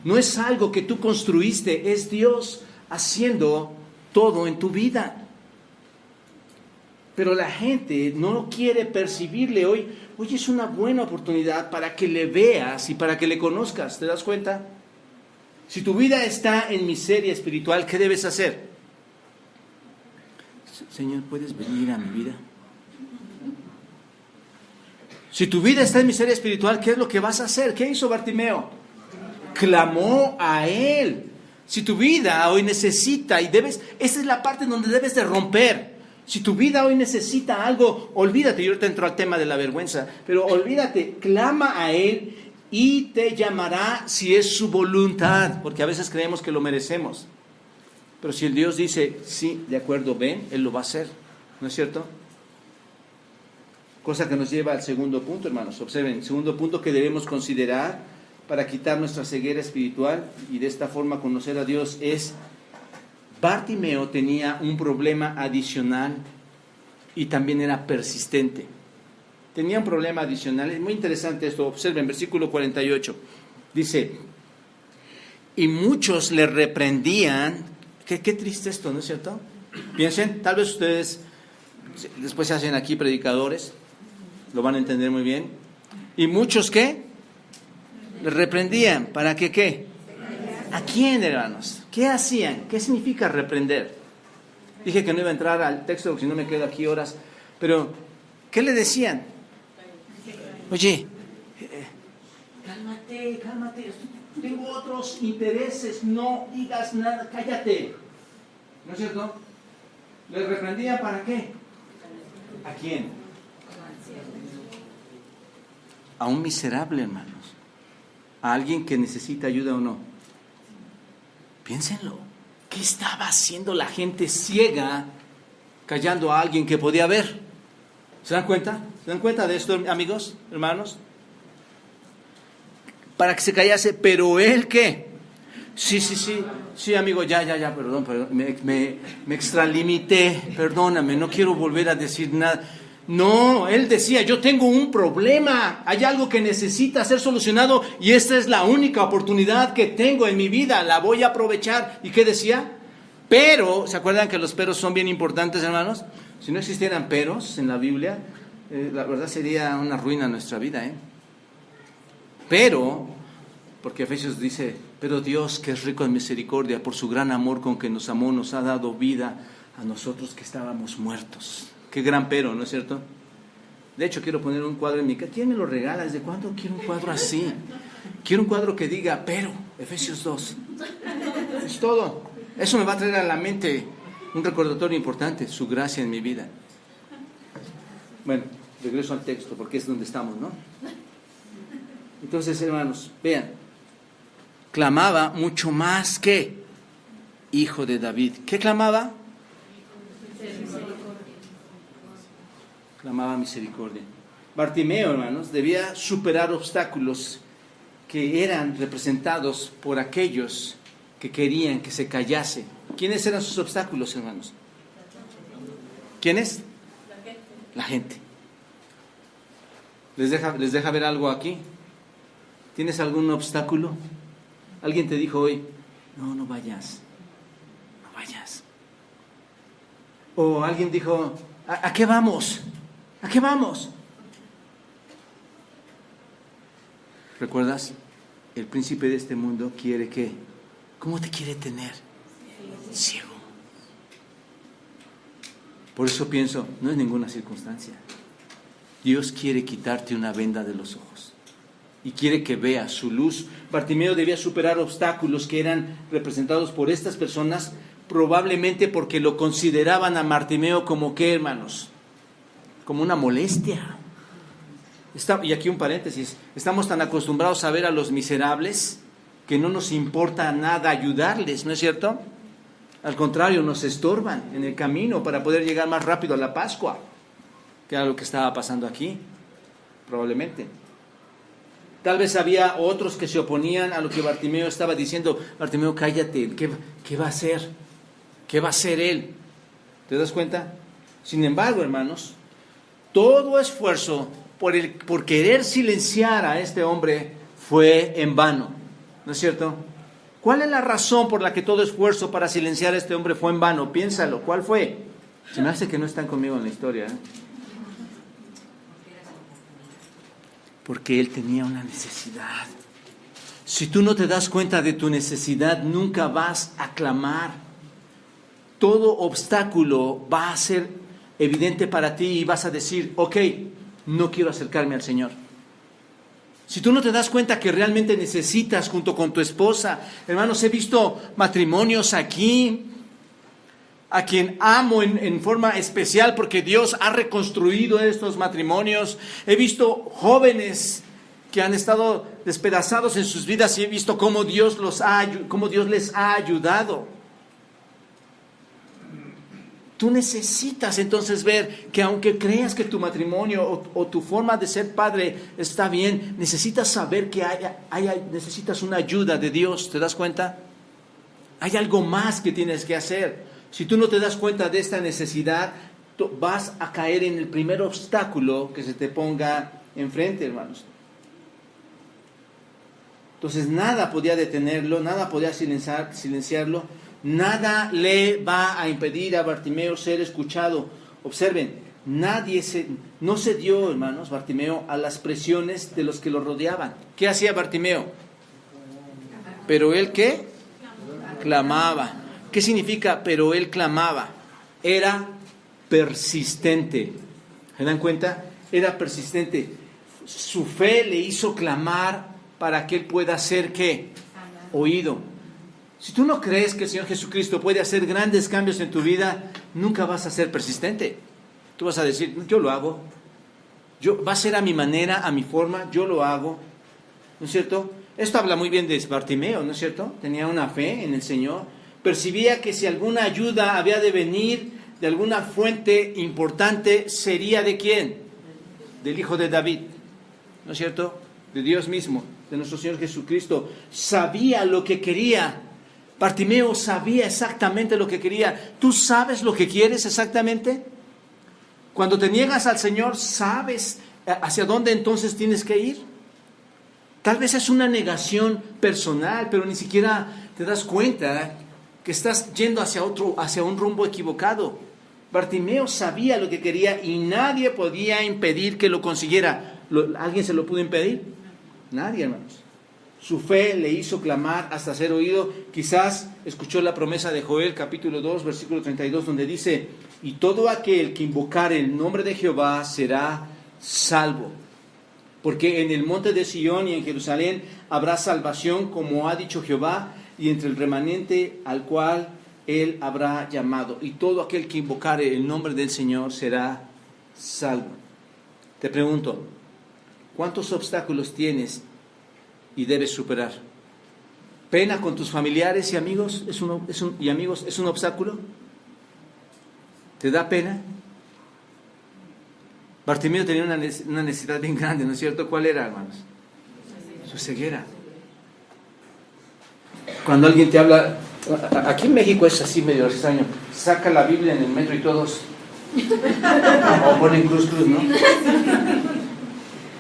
No es algo que tú construiste, es Dios haciendo todo en tu vida. Pero la gente no quiere percibirle hoy. Hoy es una buena oportunidad para que le veas y para que le conozcas. ¿Te das cuenta? Si tu vida está en miseria espiritual, ¿qué debes hacer? Señor, ¿puedes venir a mi vida? Si tu vida está en miseria espiritual, ¿qué es lo que vas a hacer? ¿Qué hizo Bartimeo? Clamó a Él. Si tu vida hoy necesita y debes, esa es la parte donde debes de romper. Si tu vida hoy necesita algo, olvídate, yo ahorita entro al tema de la vergüenza, pero olvídate, clama a Él y te llamará si es su voluntad, porque a veces creemos que lo merecemos. Pero si el Dios dice, sí, de acuerdo, ven, Él lo va a hacer, ¿no es cierto? Cosa que nos lleva al segundo punto, hermanos. Observen, el segundo punto que debemos considerar para quitar nuestra ceguera espiritual y de esta forma conocer a Dios es: Bartimeo tenía un problema adicional y también era persistente. Tenía un problema adicional, es muy interesante esto. Observen, versículo 48, dice, y muchos le reprendían. Qué triste esto, ¿no es cierto? Piensen, tal vez ustedes después se hacen aquí predicadores, lo van a entender muy bien. Y muchos, ¿qué? Le reprendían, ¿para que qué? ¿A quién, hermanos? ¿Qué hacían? ¿Qué significa reprender? Dije que no iba a entrar al texto porque si no me quedo aquí horas, pero ¿qué le decían? Oye, cálmate, tengo otros intereses, no digas nada, cállate. ¿No es cierto? ¿Le reprendían para qué? ¿A quién? A un miserable, hermanos. A alguien que necesita ayuda o no. Piénsenlo. ¿Qué estaba haciendo la gente ciega callando a alguien que podía ver? ¿Se dan cuenta? ¿Se dan cuenta de esto, amigos, hermanos? Para que se callase, pero él, ¿qué? Sí, amigo, ya, perdón, me extralimité, perdóname, no quiero volver a decir nada. No, él decía, yo tengo un problema, hay algo que necesita ser solucionado y esta es la única oportunidad que tengo en mi vida, la voy a aprovechar. ¿Y qué decía? Pero, ¿se acuerdan que los peros son bien importantes, hermanos? Si no existieran peros en la Biblia, la verdad sería una ruina nuestra vida, Pero, porque Efesios dice, pero Dios, que es rico en misericordia, por su gran amor con que nos amó, nos ha dado vida a nosotros que estábamos muertos. Qué gran pero, ¿no es cierto? De hecho, quiero poner un cuadro en mi casa. ¿Quién me lo regala? ¿Desde cuándo quiero un cuadro así? Quiero un cuadro que diga, pero, Efesios 2. Es todo. Eso me va a traer a la mente un recordatorio importante, su gracia en mi vida. Bueno, regreso al texto, porque es donde estamos, ¿no? Entonces, hermanos, vean, clamaba mucho más que hijo de David. ¿Qué clamaba? Clamaba misericordia. Bartimeo, hermanos, debía superar obstáculos que eran representados por aquellos que querían que se callase. ¿Quiénes eran sus obstáculos, hermanos? ¿Quiénes? La gente. ¿Les deja ver algo aquí? ¿Tienes algún obstáculo? Alguien te dijo hoy, no vayas. O alguien dijo, ¿a qué vamos? ¿A qué vamos? ¿Recuerdas? El príncipe de este mundo quiere que, ¿cómo te quiere tener? Ciego. Por eso pienso, no es ninguna circunstancia. Dios quiere quitarte una venda de los ojos y quiere que veas su luz. Bartimeo debía superar obstáculos que eran representados por estas personas, probablemente porque lo consideraban a Bartimeo como ¿qué, hermanos? Como una molestia. Y aquí un paréntesis, estamos tan acostumbrados a ver a los miserables que no nos importa nada ayudarles, ¿no es cierto? Al contrario, nos estorban en el camino para poder llegar más rápido a la Pascua, que era lo que estaba pasando aquí, probablemente. Tal vez había otros que se oponían a lo que Bartimeo estaba diciendo. Bartimeo, cállate, ¿qué va a hacer? ¿Qué va a hacer él? ¿Te das cuenta? Sin embargo, hermanos, todo esfuerzo por querer silenciar a este hombre fue en vano, ¿no es cierto? ¿Cuál es la razón por la que todo esfuerzo para silenciar a este hombre fue en vano? Piénsalo, ¿cuál fue? Se me hace que no están conmigo en la historia, ¿eh? Porque él tenía una necesidad. Si tú no te das cuenta de tu necesidad, nunca vas a clamar. Todo obstáculo va a ser evidente para ti y vas a decir, ok, no quiero acercarme al Señor. Si tú no te das cuenta que realmente necesitas junto con tu esposa, hermanos, he visto matrimonios aquí, a quien amo en forma especial porque Dios ha reconstruido estos matrimonios. He visto jóvenes que han estado despedazados en sus vidas y he visto cómo Dios les ha ayudado. Tú necesitas entonces ver que aunque creas que tu matrimonio o tu forma de ser padre está bien, necesitas saber que necesitas una ayuda de Dios. ¿Te das cuenta? Hay algo más que tienes que hacer. Si tú no te das cuenta de esta necesidad, vas a caer en el primer obstáculo que se te ponga enfrente, hermanos. Entonces nada podía detenerlo, nada podía silenciarlo, nada le va a impedir a Bartimeo ser escuchado. Observen, no se dio, hermanos, Bartimeo, a las presiones de los que lo rodeaban. ¿Qué hacía Bartimeo? ¿Pero él qué? Clamaba. ¿Qué significa? Pero él clamaba. Era persistente. ¿Se dan cuenta? Era persistente. Su fe le hizo clamar para que él pueda ser ¿qué? Oído. Si tú no crees que el Señor Jesucristo puede hacer grandes cambios en tu vida, nunca vas a ser persistente. Tú vas a decir, yo lo hago. Va a ser a mi manera, a mi forma, yo lo hago. ¿No es cierto? Esto habla muy bien de Bartimeo, ¿no es cierto? Tenía una fe en el Señor. Percibía que si alguna ayuda había de venir de alguna fuente importante, sería ¿de quién? Del Hijo de David, ¿no es cierto? De Dios mismo, de nuestro Señor Jesucristo. Sabía lo que quería. Bartimeo sabía exactamente lo que quería. ¿Tú sabes lo que quieres exactamente? Cuando te niegas al Señor, ¿sabes hacia dónde entonces tienes que ir? Tal vez es una negación personal, pero ni siquiera te das cuenta que estás yendo hacia un rumbo equivocado. Bartimeo sabía lo que quería y nadie podía impedir que lo consiguiera. ¿Alguien se lo pudo impedir? Nadie, hermanos. Su fe le hizo clamar hasta ser oído. Quizás escuchó la promesa de Joel, capítulo 2, versículo 32, donde dice, y todo aquel que invocare el nombre de Jehová será salvo. Porque en el monte de Sión y en Jerusalén habrá salvación, como ha dicho Jehová, y entre el remanente al cual él habrá llamado. Y todo aquel que invocare el nombre del Señor será salvo. Te pregunto, ¿cuántos obstáculos tienes y debes superar? ¿Pena con tus familiares y amigos es un obstáculo? ¿Te da pena? Bartimeo tenía una necesidad bien grande, ¿no es cierto? ¿Cuál era, hermanos? Su ceguera. Cuando alguien te habla, aquí en México es así medio extraño, saca la Biblia en el metro y todos, o ponen cruz, ¿no?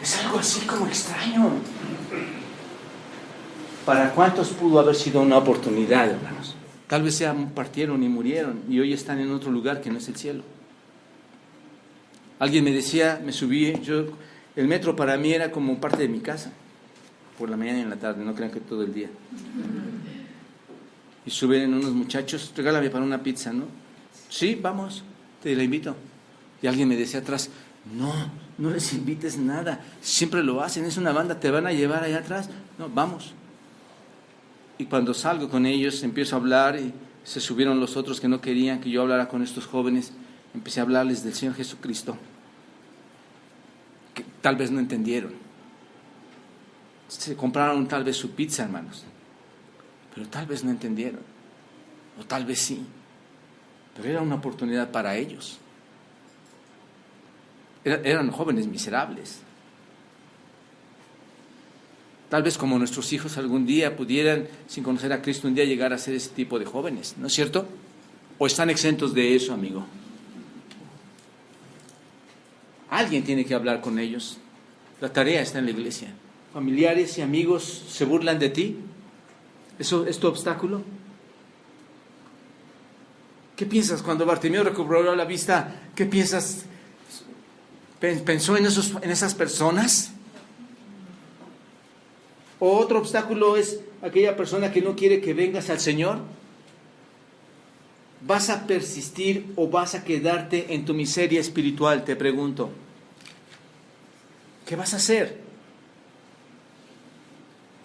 Es algo así como extraño. ¿Para cuántos pudo haber sido una oportunidad, hermanos? Tal vez partieron y murieron y hoy están en otro lugar que no es el cielo. Alguien me decía, me subí, el metro para mí era como parte de mi casa, por la mañana y en la tarde, no crean que todo el día. Y suben unos muchachos, regálame para una pizza, ¿no? Sí, vamos, te la invito. Y alguien me decía atrás, no les invites nada, siempre lo hacen, es una banda, te van a llevar allá atrás. No, vamos. Y cuando salgo con ellos, empiezo a hablar y se subieron los otros que no querían que yo hablara con estos jóvenes. Empecé a hablarles del Señor Jesucristo. Tal vez no entendieron. Se compraron tal vez su pizza, hermanos, pero tal vez no entendieron, o tal vez sí, pero era una oportunidad para ellos. Eran jóvenes miserables. Tal vez como nuestros hijos algún día pudieran, sin conocer a Cristo, un día llegar a ser ese tipo de jóvenes, ¿no es cierto? ¿O están exentos de eso, amigo? Alguien tiene que hablar con ellos. La tarea está en la iglesia. Familiares y amigos se burlan de ti. ¿Eso es tu obstáculo? ¿Qué piensas cuando Bartimeo recobró la vista? ¿Qué piensas? ¿Pensó en esas personas? ¿O otro obstáculo es aquella persona que no quiere que vengas al Señor? ¿Vas a persistir o vas a quedarte en tu miseria espiritual? Te pregunto. ¿Qué vas a hacer?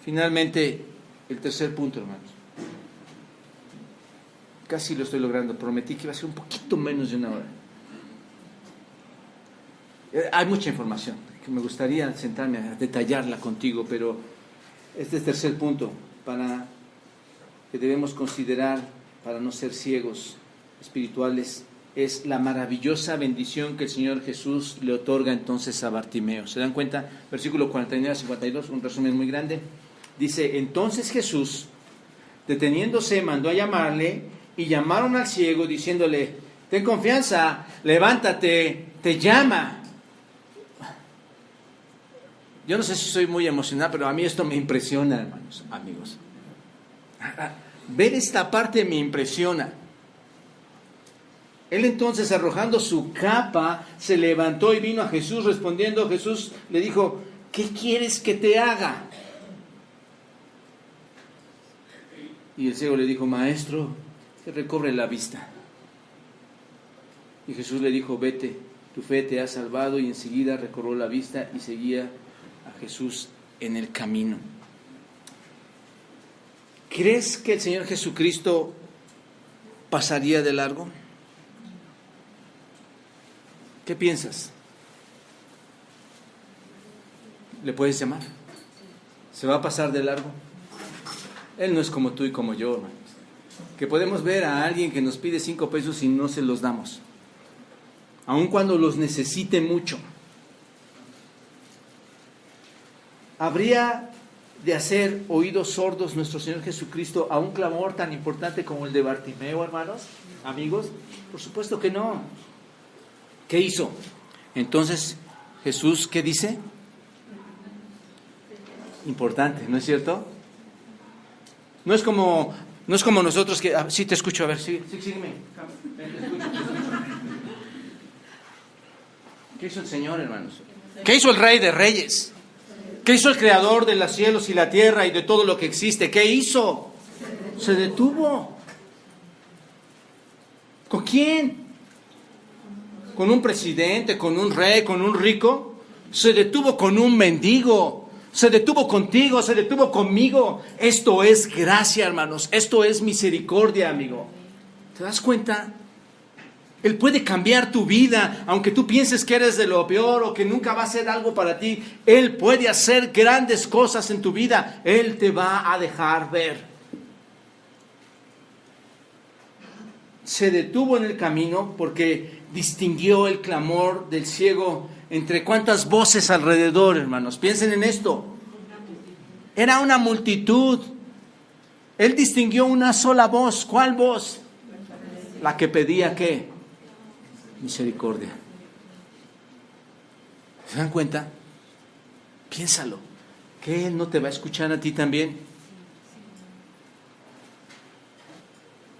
Finalmente, el tercer punto, hermanos. Casi lo estoy logrando. Prometí que iba a ser un poquito menos de una hora. Hay mucha información que me gustaría sentarme a detallarla contigo, pero este es el tercer punto que debemos considerar para no ser ciegos espirituales. Es la maravillosa bendición que el Señor Jesús le otorga entonces a Bartimeo. ¿Se dan cuenta? Versículo 49 a 52, un resumen muy grande. Dice, entonces Jesús, deteniéndose, mandó a llamarle, y llamaron al ciego diciéndole, ten confianza, levántate, te llama. Yo no sé si soy muy emocional, pero a mí esto me impresiona, hermanos, amigos. Ver esta parte me impresiona. Él entonces, arrojando su capa, se levantó y vino a Jesús. Respondiendo, Jesús le dijo, ¿qué quieres que te haga? Y el ciego le dijo, maestro, que recobre la vista. Y Jesús le dijo, vete, tu fe te ha salvado. Y enseguida recobró la vista y seguía a Jesús en el camino. ¿Crees que el Señor Jesucristo pasaría de largo? ¿Qué piensas? ¿Le puedes llamar? ¿Se va a pasar de largo? Él no es como tú y como yo, hermanos, que podemos ver a alguien que nos pide 5 pesos y no se los damos, aun cuando los necesite mucho. ¿Habría de hacer oídos sordos nuestro Señor Jesucristo a un clamor tan importante como el de Bartimeo, hermanos, amigos? Por supuesto que no. ¿Qué hizo? Entonces, Jesús, ¿qué dice? Importante, ¿no es cierto? No es como nosotros que... sí, te escucho, a ver, sí, sígueme. Te escucho. ¿Qué hizo el Señor, hermanos? ¿Qué hizo el Rey de Reyes? ¿Qué hizo el Creador de los cielos y la tierra y de todo lo que existe? ¿Qué hizo? Se detuvo. ¿Con quién? ¿Con un presidente, con un rey, con un rico? Se detuvo con un mendigo. Se detuvo contigo, se detuvo conmigo. Esto es gracia, hermanos. Esto es misericordia, amigo. ¿Te das cuenta? Él puede cambiar tu vida, aunque tú pienses que eres de lo peor o que nunca va a hacer algo para ti. Él puede hacer grandes cosas en tu vida. Él te va a dejar ver. Se detuvo en el camino porque distinguió el clamor del ciego entre cuántas voces alrededor, hermanos. Piensen en esto. Era una multitud. Él distinguió una sola voz. ¿Cuál voz? La que pedía ¿qué? Misericordia. ¿Se dan cuenta? Piénsalo. ¿Que Él no te va a escuchar a ti también?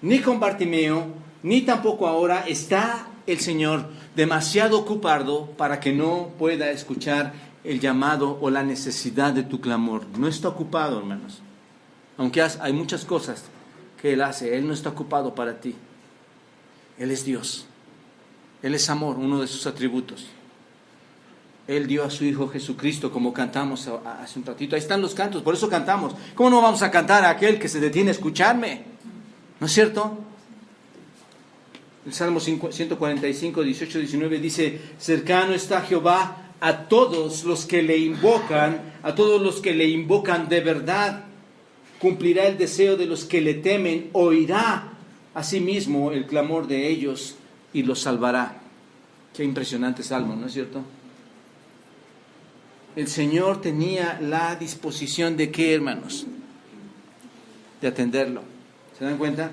Ni con Bartimeo, ni tampoco ahora está el Señor demasiado ocupado para que no pueda escuchar el llamado o la necesidad de tu clamor. No está ocupado, hermanos. Aunque hay muchas cosas que Él hace, Él no está ocupado para ti. Él es Dios. Él es amor, uno de sus atributos. Él dio a su Hijo Jesucristo, como cantamos hace un ratito. Ahí están los cantos, por eso cantamos. ¿Cómo no vamos a cantar a aquel que se detiene a escucharme? ¿No es cierto? El Salmo 145, 18, 19 dice, cercano está Jehová a todos los que le invocan, a todos los que le invocan de verdad. Cumplirá el deseo de los que le temen, oirá asimismo el clamor de ellos y los salvará. Qué impresionante salmo, ¿no es cierto? El Señor tenía la disposición de ¿qué, hermanos? De atenderlo. ¿Se dan cuenta?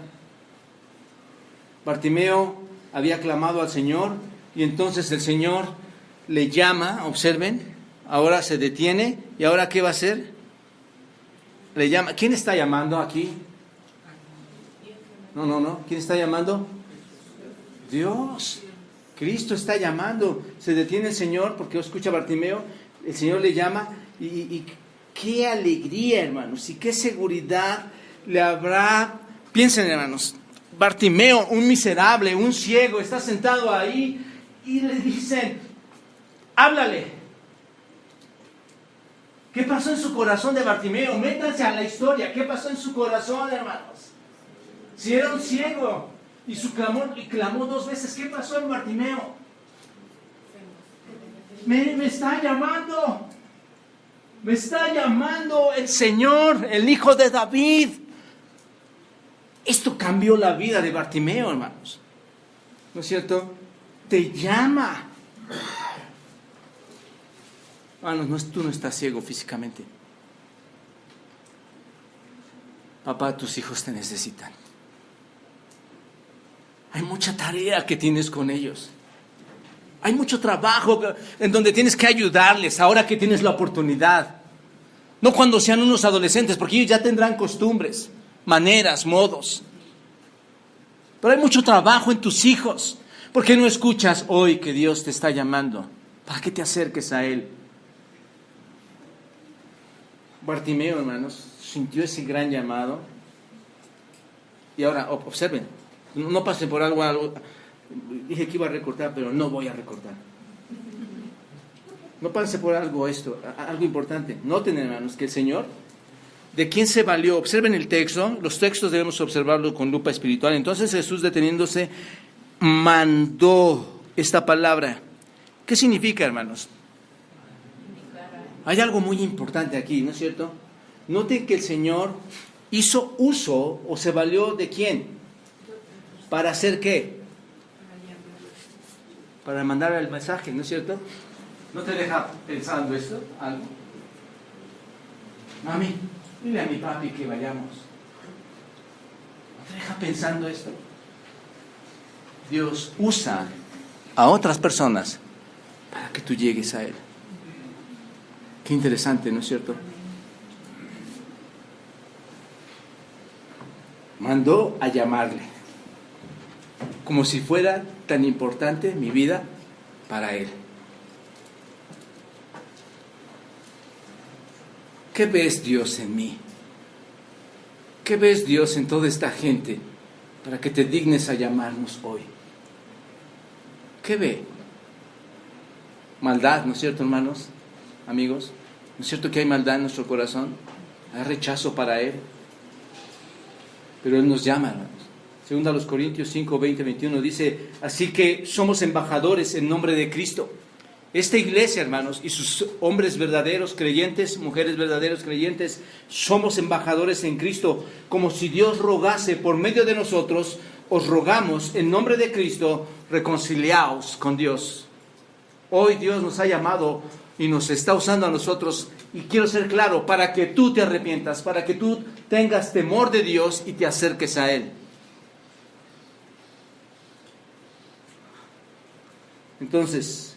Bartimeo había clamado al Señor y entonces el Señor le llama, observen, ahora se detiene y ahora ¿qué va a hacer? Le llama. ¿Quién está llamando aquí? No. ¿Quién está llamando? Dios. Cristo está llamando. Se detiene el Señor porque escucha a Bartimeo. El Señor le llama y qué alegría, hermanos, y qué seguridad le habrá. Piensen, hermanos, Bartimeo, un miserable, un ciego, está sentado ahí y le dicen, háblale. ¿Qué pasó en su corazón de Bartimeo? Métanse a la historia. ¿Qué pasó en su corazón, hermanos? Si era un ciego y clamó 2 veces, ¿qué pasó en Bartimeo? Me está llamando. Me está llamando el Señor, el Hijo de David. Esto cambió la vida de Bartimeo, hermanos. ¿No es cierto? Te llama. Hermanos, tú no estás ciego físicamente. Papá, tus hijos te necesitan. Hay mucha tarea que tienes con ellos. Hay mucho trabajo en donde tienes que ayudarles ahora que tienes la oportunidad. No cuando sean unos adolescentes, porque ellos ya tendrán costumbres, maneras, modos. Pero hay mucho trabajo en tus hijos. ¿Por qué no escuchas hoy que Dios te está llamando? Para que te acerques a Él. Bartimeo, hermanos, sintió ese gran llamado. Y ahora, observen, no pasen por algo. Dije que iba a recortar, pero no voy a recortar. No pasen por algo importante. Noten, hermanos, que el Señor, ¿de quién se valió? Observen el texto. Los textos debemos observarlo con lupa espiritual. Entonces Jesús, deteniéndose, mandó esta palabra. ¿Qué significa, hermanos? Hay algo muy importante aquí, ¿no es cierto? Noten que el Señor hizo uso o se valió ¿de quién? ¿Para hacer qué? Para mandar el mensaje, ¿no es cierto? ¿No te deja pensando esto? Algo. Mami, dile a mi papi que vayamos. ¿No te deja pensando esto? Dios usa a otras personas para que tú llegues a Él. Qué interesante, ¿no es cierto? Mandó a llamarle, como si fuera tan importante mi vida para Él. ¿Qué ves, Dios, en mí? ¿Qué ves, Dios, en toda esta gente para que te dignes a llamarnos hoy? ¿Qué ve? Maldad, ¿no es cierto, hermanos? Amigos, ¿no es cierto que hay maldad en nuestro corazón? Hay rechazo para Él. Pero Él nos llama, hermanos. Segunda a los Corintios 5, 20, 21 dice, así que somos embajadores en nombre de Cristo. Esta iglesia, hermanos, y sus hombres verdaderos creyentes, mujeres verdaderos creyentes, somos embajadores en Cristo, como si Dios rogase por medio de nosotros, os rogamos en nombre de Cristo, reconciliaos con Dios. Hoy Dios nos ha llamado y nos está usando a nosotros, y quiero ser claro, para que tú te arrepientas, para que tú tengas temor de Dios y te acerques a Él. Entonces,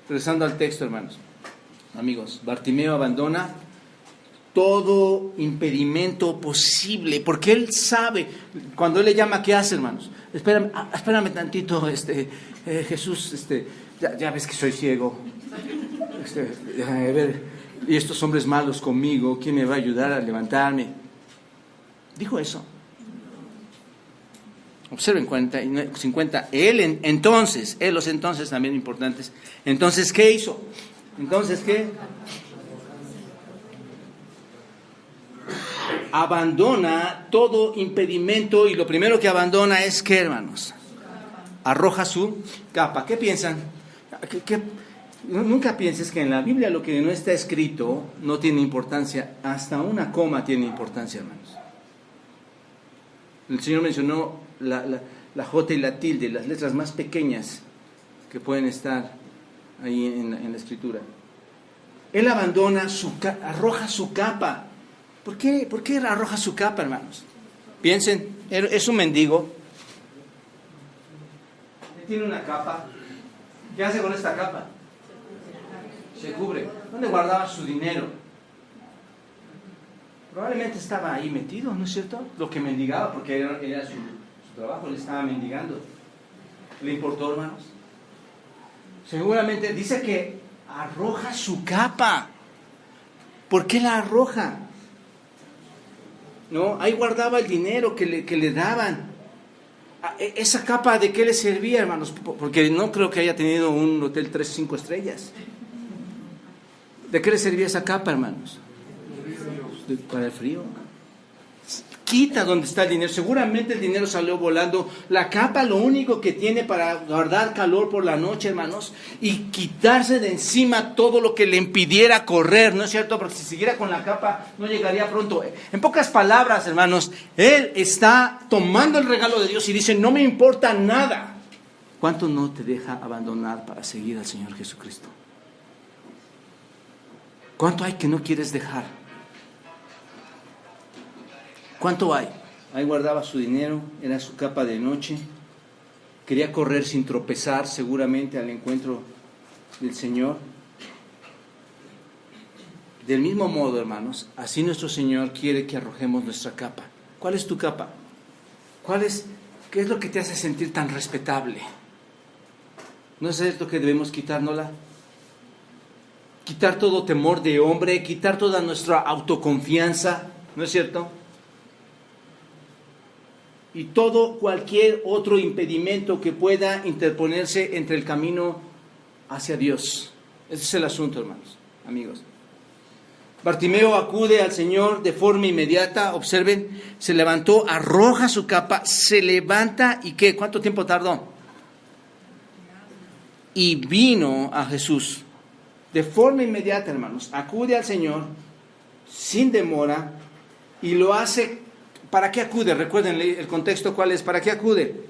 regresando al texto, hermanos, amigos, Bartimeo abandona todo impedimento posible, porque él sabe, cuando él le llama, ¿qué hace, hermanos? Espérame tantito, Jesús, ya ves que soy ciego, a ver, y estos hombres malos conmigo, ¿quién me va a ayudar a levantarme? Dijo eso. Observen 50. Los entonces también importantes. Entonces, ¿qué hizo? Entonces, ¿qué? Abandona todo impedimento, y lo primero que abandona es ¿qué, hermanos? Arroja su capa. ¿Qué piensan? Nunca pienses que en la Biblia lo que no está escrito no tiene importancia. Hasta una coma tiene importancia, hermanos. El Señor mencionó la J y la tilde, las letras más pequeñas que pueden estar ahí en la Escritura. Él arroja su capa. ¿Por qué arroja su capa, hermanos? Piensen, es un mendigo. Él tiene una capa. ¿Qué hace con esta capa? Se cubre. ¿Dónde guardaba su dinero? Probablemente estaba ahí metido, ¿no es cierto? Lo que mendigaba, porque era su trabajo, le estaba mendigando. ¿Le importó, hermanos? Seguramente dice que arroja su capa. ¿Por qué la arroja? No, ahí guardaba el dinero que le daban. ¿Esa capa de qué le servía, hermanos? Porque no creo que haya tenido un hotel 3-5 estrellas. ¿De qué le servía esa capa, hermanos? Para el frío. Quita donde está el dinero. Seguramente el dinero salió volando. La capa lo único que tiene para guardar calor por la noche, hermanos, y quitarse de encima todo lo que le impidiera correr, ¿no es cierto? Porque si siguiera con la capa no llegaría pronto. En pocas palabras, hermanos, él está tomando el regalo de Dios y dice, no me importa nada. ¿Cuánto no te deja abandonar para seguir al Señor Jesucristo? ¿Cuánto hay que no quieres dejar? ¿Cuánto hay? Ahí guardaba su dinero, era su capa de noche. Quería correr sin tropezar seguramente al encuentro del Señor. Del mismo modo, hermanos, así nuestro Señor quiere que arrojemos nuestra capa. ¿Cuál es tu capa? ¿Qué es lo que te hace sentir tan respetable? ¿No es esto que debemos quitárnosla? Quitar todo temor de hombre, quitar toda nuestra autoconfianza, ¿no es cierto? Y cualquier otro impedimento que pueda interponerse entre el camino hacia Dios. Ese es el asunto, hermanos, amigos. Bartimeo acude al Señor de forma inmediata. Observen, se levantó, arroja su capa, se levanta y ¿qué? ¿Cuánto tiempo tardó? Y vino a Jesús. De forma inmediata, hermanos, acude al Señor sin demora y lo hace. ¿Para qué acude? Recuerden el contexto, ¿cuál es? ¿Para qué acude?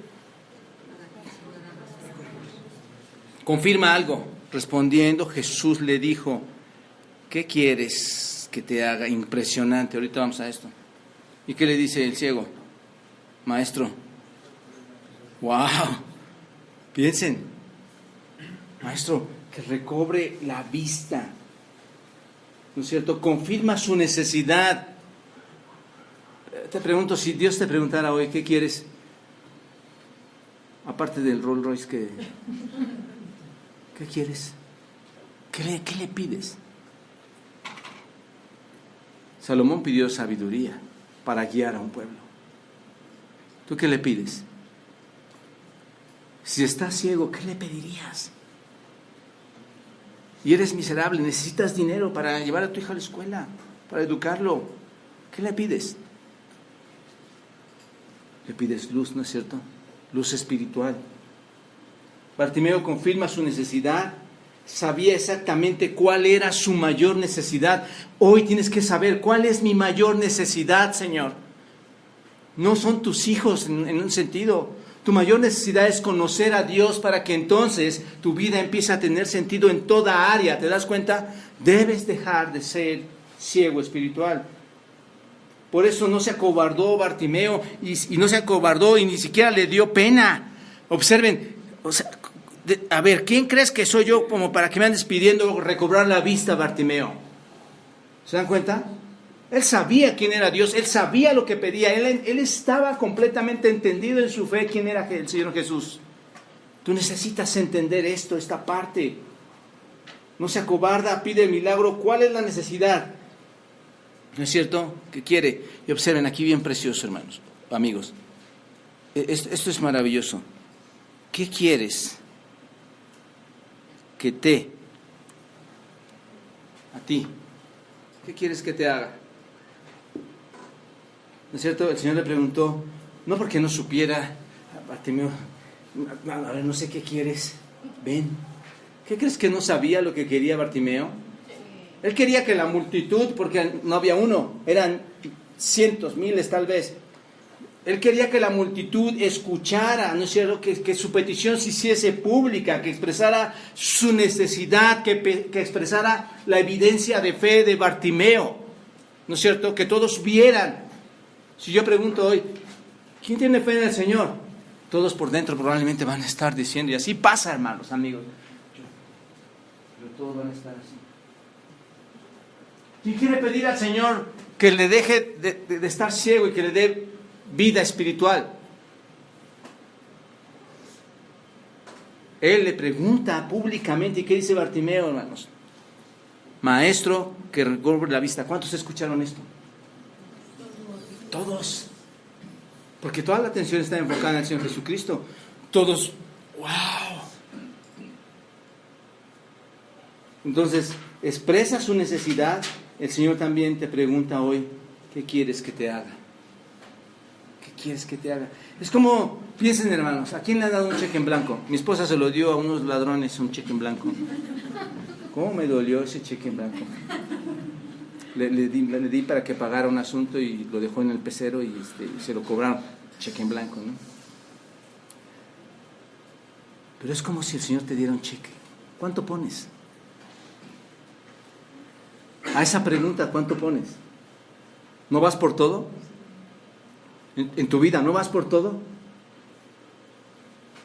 Confirma algo. Respondiendo, Jesús le dijo, ¿qué quieres que te haga? Impresionante, ahorita vamos a esto. ¿Y qué le dice el ciego? Maestro. ¡Wow! Piensen. Maestro, que recobre la vista. ¿No es cierto? Confirma su necesidad. Te pregunto, si Dios te preguntara hoy, ¿qué quieres? Aparte del Rolls Royce, ¿qué quieres? ¿Qué le pides? Salomón pidió sabiduría para guiar a un pueblo. ¿Tú qué le pides? Si estás ciego, ¿qué le pedirías? Y eres miserable, necesitas dinero para llevar a tu hijo a la escuela, para educarlo. ¿Qué le pides? Le pides luz, ¿no es cierto? Luz espiritual. Bartimeo confirma su necesidad. Sabía exactamente cuál era su mayor necesidad. Hoy tienes que saber cuál es mi mayor necesidad, Señor. No son tus hijos en un sentido. Tu mayor necesidad es conocer a Dios para que entonces tu vida empiece a tener sentido en toda área. ¿Te das cuenta? Debes dejar de ser ciego espiritual. Por eso no se acobardó Bartimeo y no se acobardó y ni siquiera le dio pena. Observen, a ver, ¿quién crees que soy yo como para que me andes pidiendo recobrar la vista, Bartimeo? ¿Se dan cuenta? Él sabía quién era Dios, él sabía lo que pedía, él estaba completamente entendido en su fe quién era el Señor Jesús. Tú necesitas entender esta parte. No se acobarda, pide el milagro. ¿Cuál es la necesidad? ¿No es cierto? ¿Qué quiere? Y observen aquí bien precioso, hermanos, amigos. Esto es maravilloso. ¿Qué quieres que a ti? ¿Qué quieres que te haga? ¿No es cierto? El Señor le preguntó, no porque no supiera, Bartimeo, a ver, no sé qué quieres, ven. ¿Qué crees que no sabía lo que quería Bartimeo? Él quería que la multitud, porque no había uno, eran cientos, miles tal vez. Él quería que la multitud escuchara, ¿no es cierto? Que su petición se hiciese pública, que expresara su necesidad, que expresara la evidencia de fe de Bartimeo, ¿no es cierto? Que todos vieran. Si yo pregunto hoy, ¿quién tiene fe en el Señor? Todos por dentro probablemente van a estar diciendo, y así pasa, hermanos, amigos. Pero todos van a estar así. ¿Quién quiere pedir al Señor que le deje de estar ciego y que le dé vida espiritual? Él le pregunta públicamente, ¿y qué dice Bartimeo, hermanos? Maestro, que recobre la vista. ¿Cuántos escucharon esto? Todos. Porque toda la atención está enfocada en el Señor Jesucristo. Todos, ¡wow! Entonces, expresa su necesidad. El Señor también te pregunta hoy, ¿qué quieres que te haga? ¿Qué quieres que te haga? Es como, piensen, hermanos, ¿a quién le ha dado un cheque en blanco? Mi esposa se lo dio a unos ladrones, un cheque en blanco. ¿Cómo me dolió ese cheque en blanco? Le di para que pagara un asunto y lo dejó en el pecero y se lo cobraron, cheque en blanco, ¿no? Pero es como si el Señor te diera un cheque. ¿Cuánto pones? A esa pregunta, ¿cuánto pones? ¿No vas por todo? ¿En tu vida no vas por todo?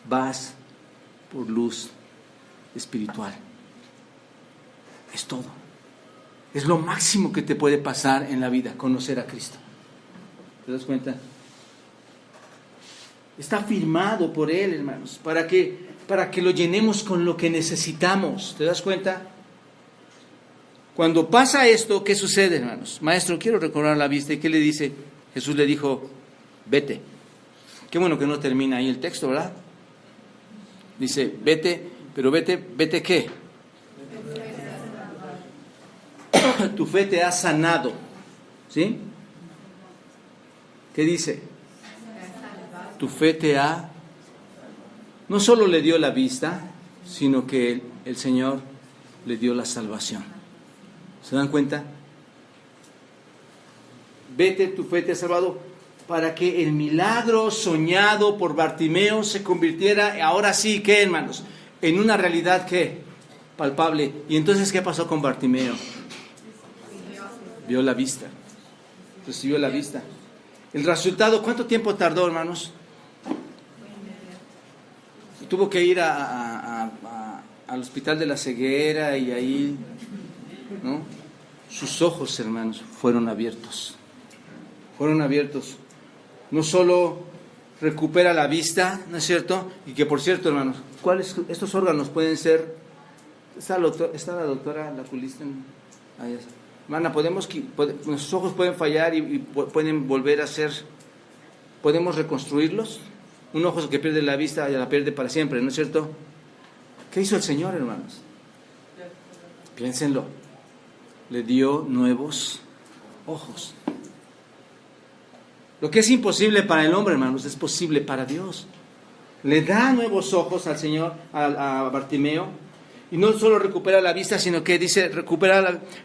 Vas por luz espiritual. Es todo. Es lo máximo que te puede pasar en la vida, conocer a Cristo. ¿Te das cuenta? Está firmado por Él, hermanos, para que lo llenemos con lo que necesitamos. ¿Te das cuenta? Cuando pasa esto, ¿qué sucede, hermanos? Maestro, quiero recobrar la vista. ¿Y qué le dice? Jesús le dijo, vete. Qué bueno que no termina ahí el texto, ¿verdad? Dice, vete, pero ¿vete qué? Tu fe te ha sanado. ¿Sí? ¿Qué dice? Tu fe te ha... No solo le dio la vista, sino que el Señor le dio la salvación. ¿Se dan cuenta? Vete, tu fe te ha salvado, para que el milagro soñado por Bartimeo se convirtiera, ahora sí, ¿qué, hermanos? En una realidad, ¿qué? Palpable. ¿Y entonces qué pasó con Bartimeo? Vio la vista. Recibió la vista. El resultado, ¿cuánto tiempo tardó, hermanos? Tuvo que ir al hospital de la ceguera y ahí, ¿no? Sus ojos, hermanos, fueron abiertos. Fueron abiertos. No solo recupera la vista, ¿no es cierto? Y que, por cierto, hermanos, estos órganos pueden ser... ¿Está la doctora, la oculista? Hermana, nuestros ojos pueden fallar y pueden volver a ser... ¿Podemos reconstruirlos? Un ojo que pierde la vista ya la pierde para siempre, ¿no es cierto? ¿Qué hizo el Señor, hermanos? Piénsenlo. Le dio nuevos ojos. Lo que es imposible para el hombre, hermanos, es posible para Dios. Le da nuevos ojos al Señor, a Bartimeo, y no solo recupera la vista, sino que dice,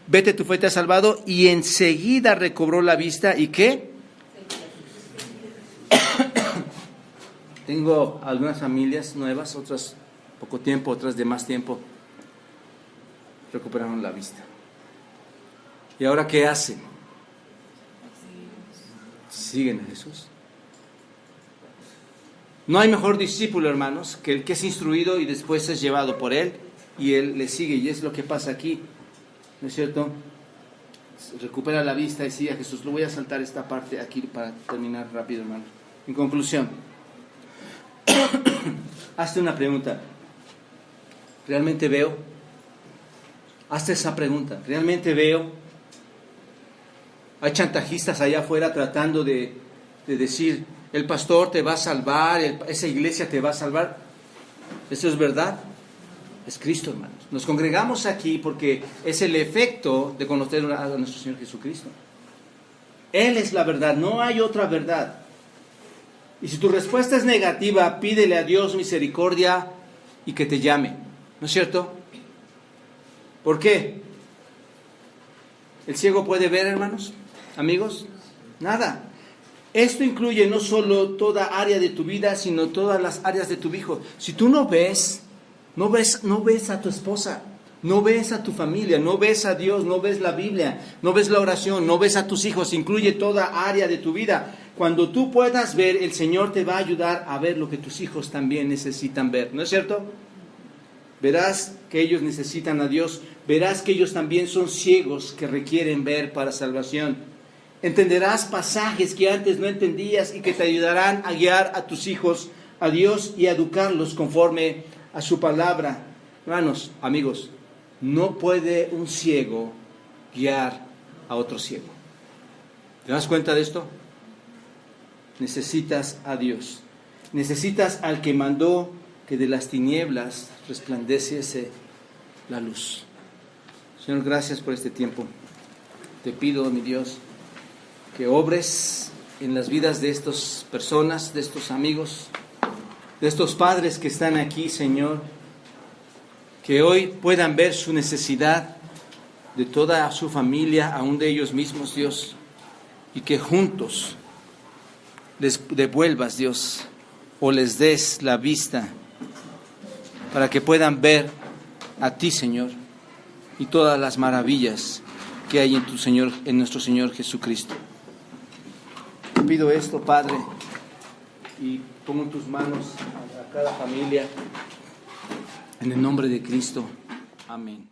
vete, tu fe te ha salvado, y enseguida recobró la vista, ¿y qué? Tengo algunas familias nuevas, otras poco tiempo, otras de más tiempo, recuperaron la vista. ¿Y ahora qué hacen? Siguen a Jesús. No hay mejor discípulo, hermanos, que el que es instruido y después es llevado por él y él le sigue, y es lo que pasa aquí, ¿no es cierto? Recupera la vista y sigue a Jesús. Lo voy a saltar esta parte aquí para terminar rápido, hermanos. En conclusión, hazte una pregunta. ¿Realmente veo? Hazte esa pregunta. ¿Realmente veo? Hay chantajistas allá afuera tratando de decir, el pastor te va a salvar, esa iglesia te va a salvar. ¿Eso es verdad? Es Cristo, hermanos. Nos congregamos aquí porque es el efecto de conocer a nuestro Señor Jesucristo. Él es la verdad, no hay otra verdad. Y si tu respuesta es negativa, pídele a Dios misericordia y que te llame. ¿No es cierto? ¿Por qué? ¿El ciego puede ver, hermanos? ¿Amigos? Nada. Esto incluye no solo toda área de tu vida, sino todas las áreas de tu hijo. Si tú no ves a tu esposa, no ves a tu familia, no ves a Dios, no ves la Biblia, no ves la oración, no ves a tus hijos, incluye toda área de tu vida. Cuando tú puedas ver, el Señor te va a ayudar a ver lo que tus hijos también necesitan ver, ¿no es cierto? Verás que ellos necesitan a Dios, verás que ellos también son ciegos que requieren ver para salvación. Entenderás pasajes que antes no entendías y que te ayudarán a guiar a tus hijos a Dios y a educarlos conforme a su palabra. Hermanos, amigos, no puede un ciego guiar a otro ciego. ¿Te das cuenta de esto? Necesitas a Dios. Necesitas al que mandó que de las tinieblas resplandeciese la luz. Señor, gracias por este tiempo. Te pido, mi Dios, que obres en las vidas de estas personas, de estos amigos, de estos padres que están aquí, Señor, que hoy puedan ver su necesidad de toda su familia, aún de ellos mismos, Dios, y que juntos les devuelvas, Dios, o les des la vista para que puedan ver a ti, Señor, y todas las maravillas que hay en tu Señor, en nuestro Señor Jesucristo. Te pido esto, Padre, y pongo en tus manos a cada familia, en el nombre de Cristo. Amén.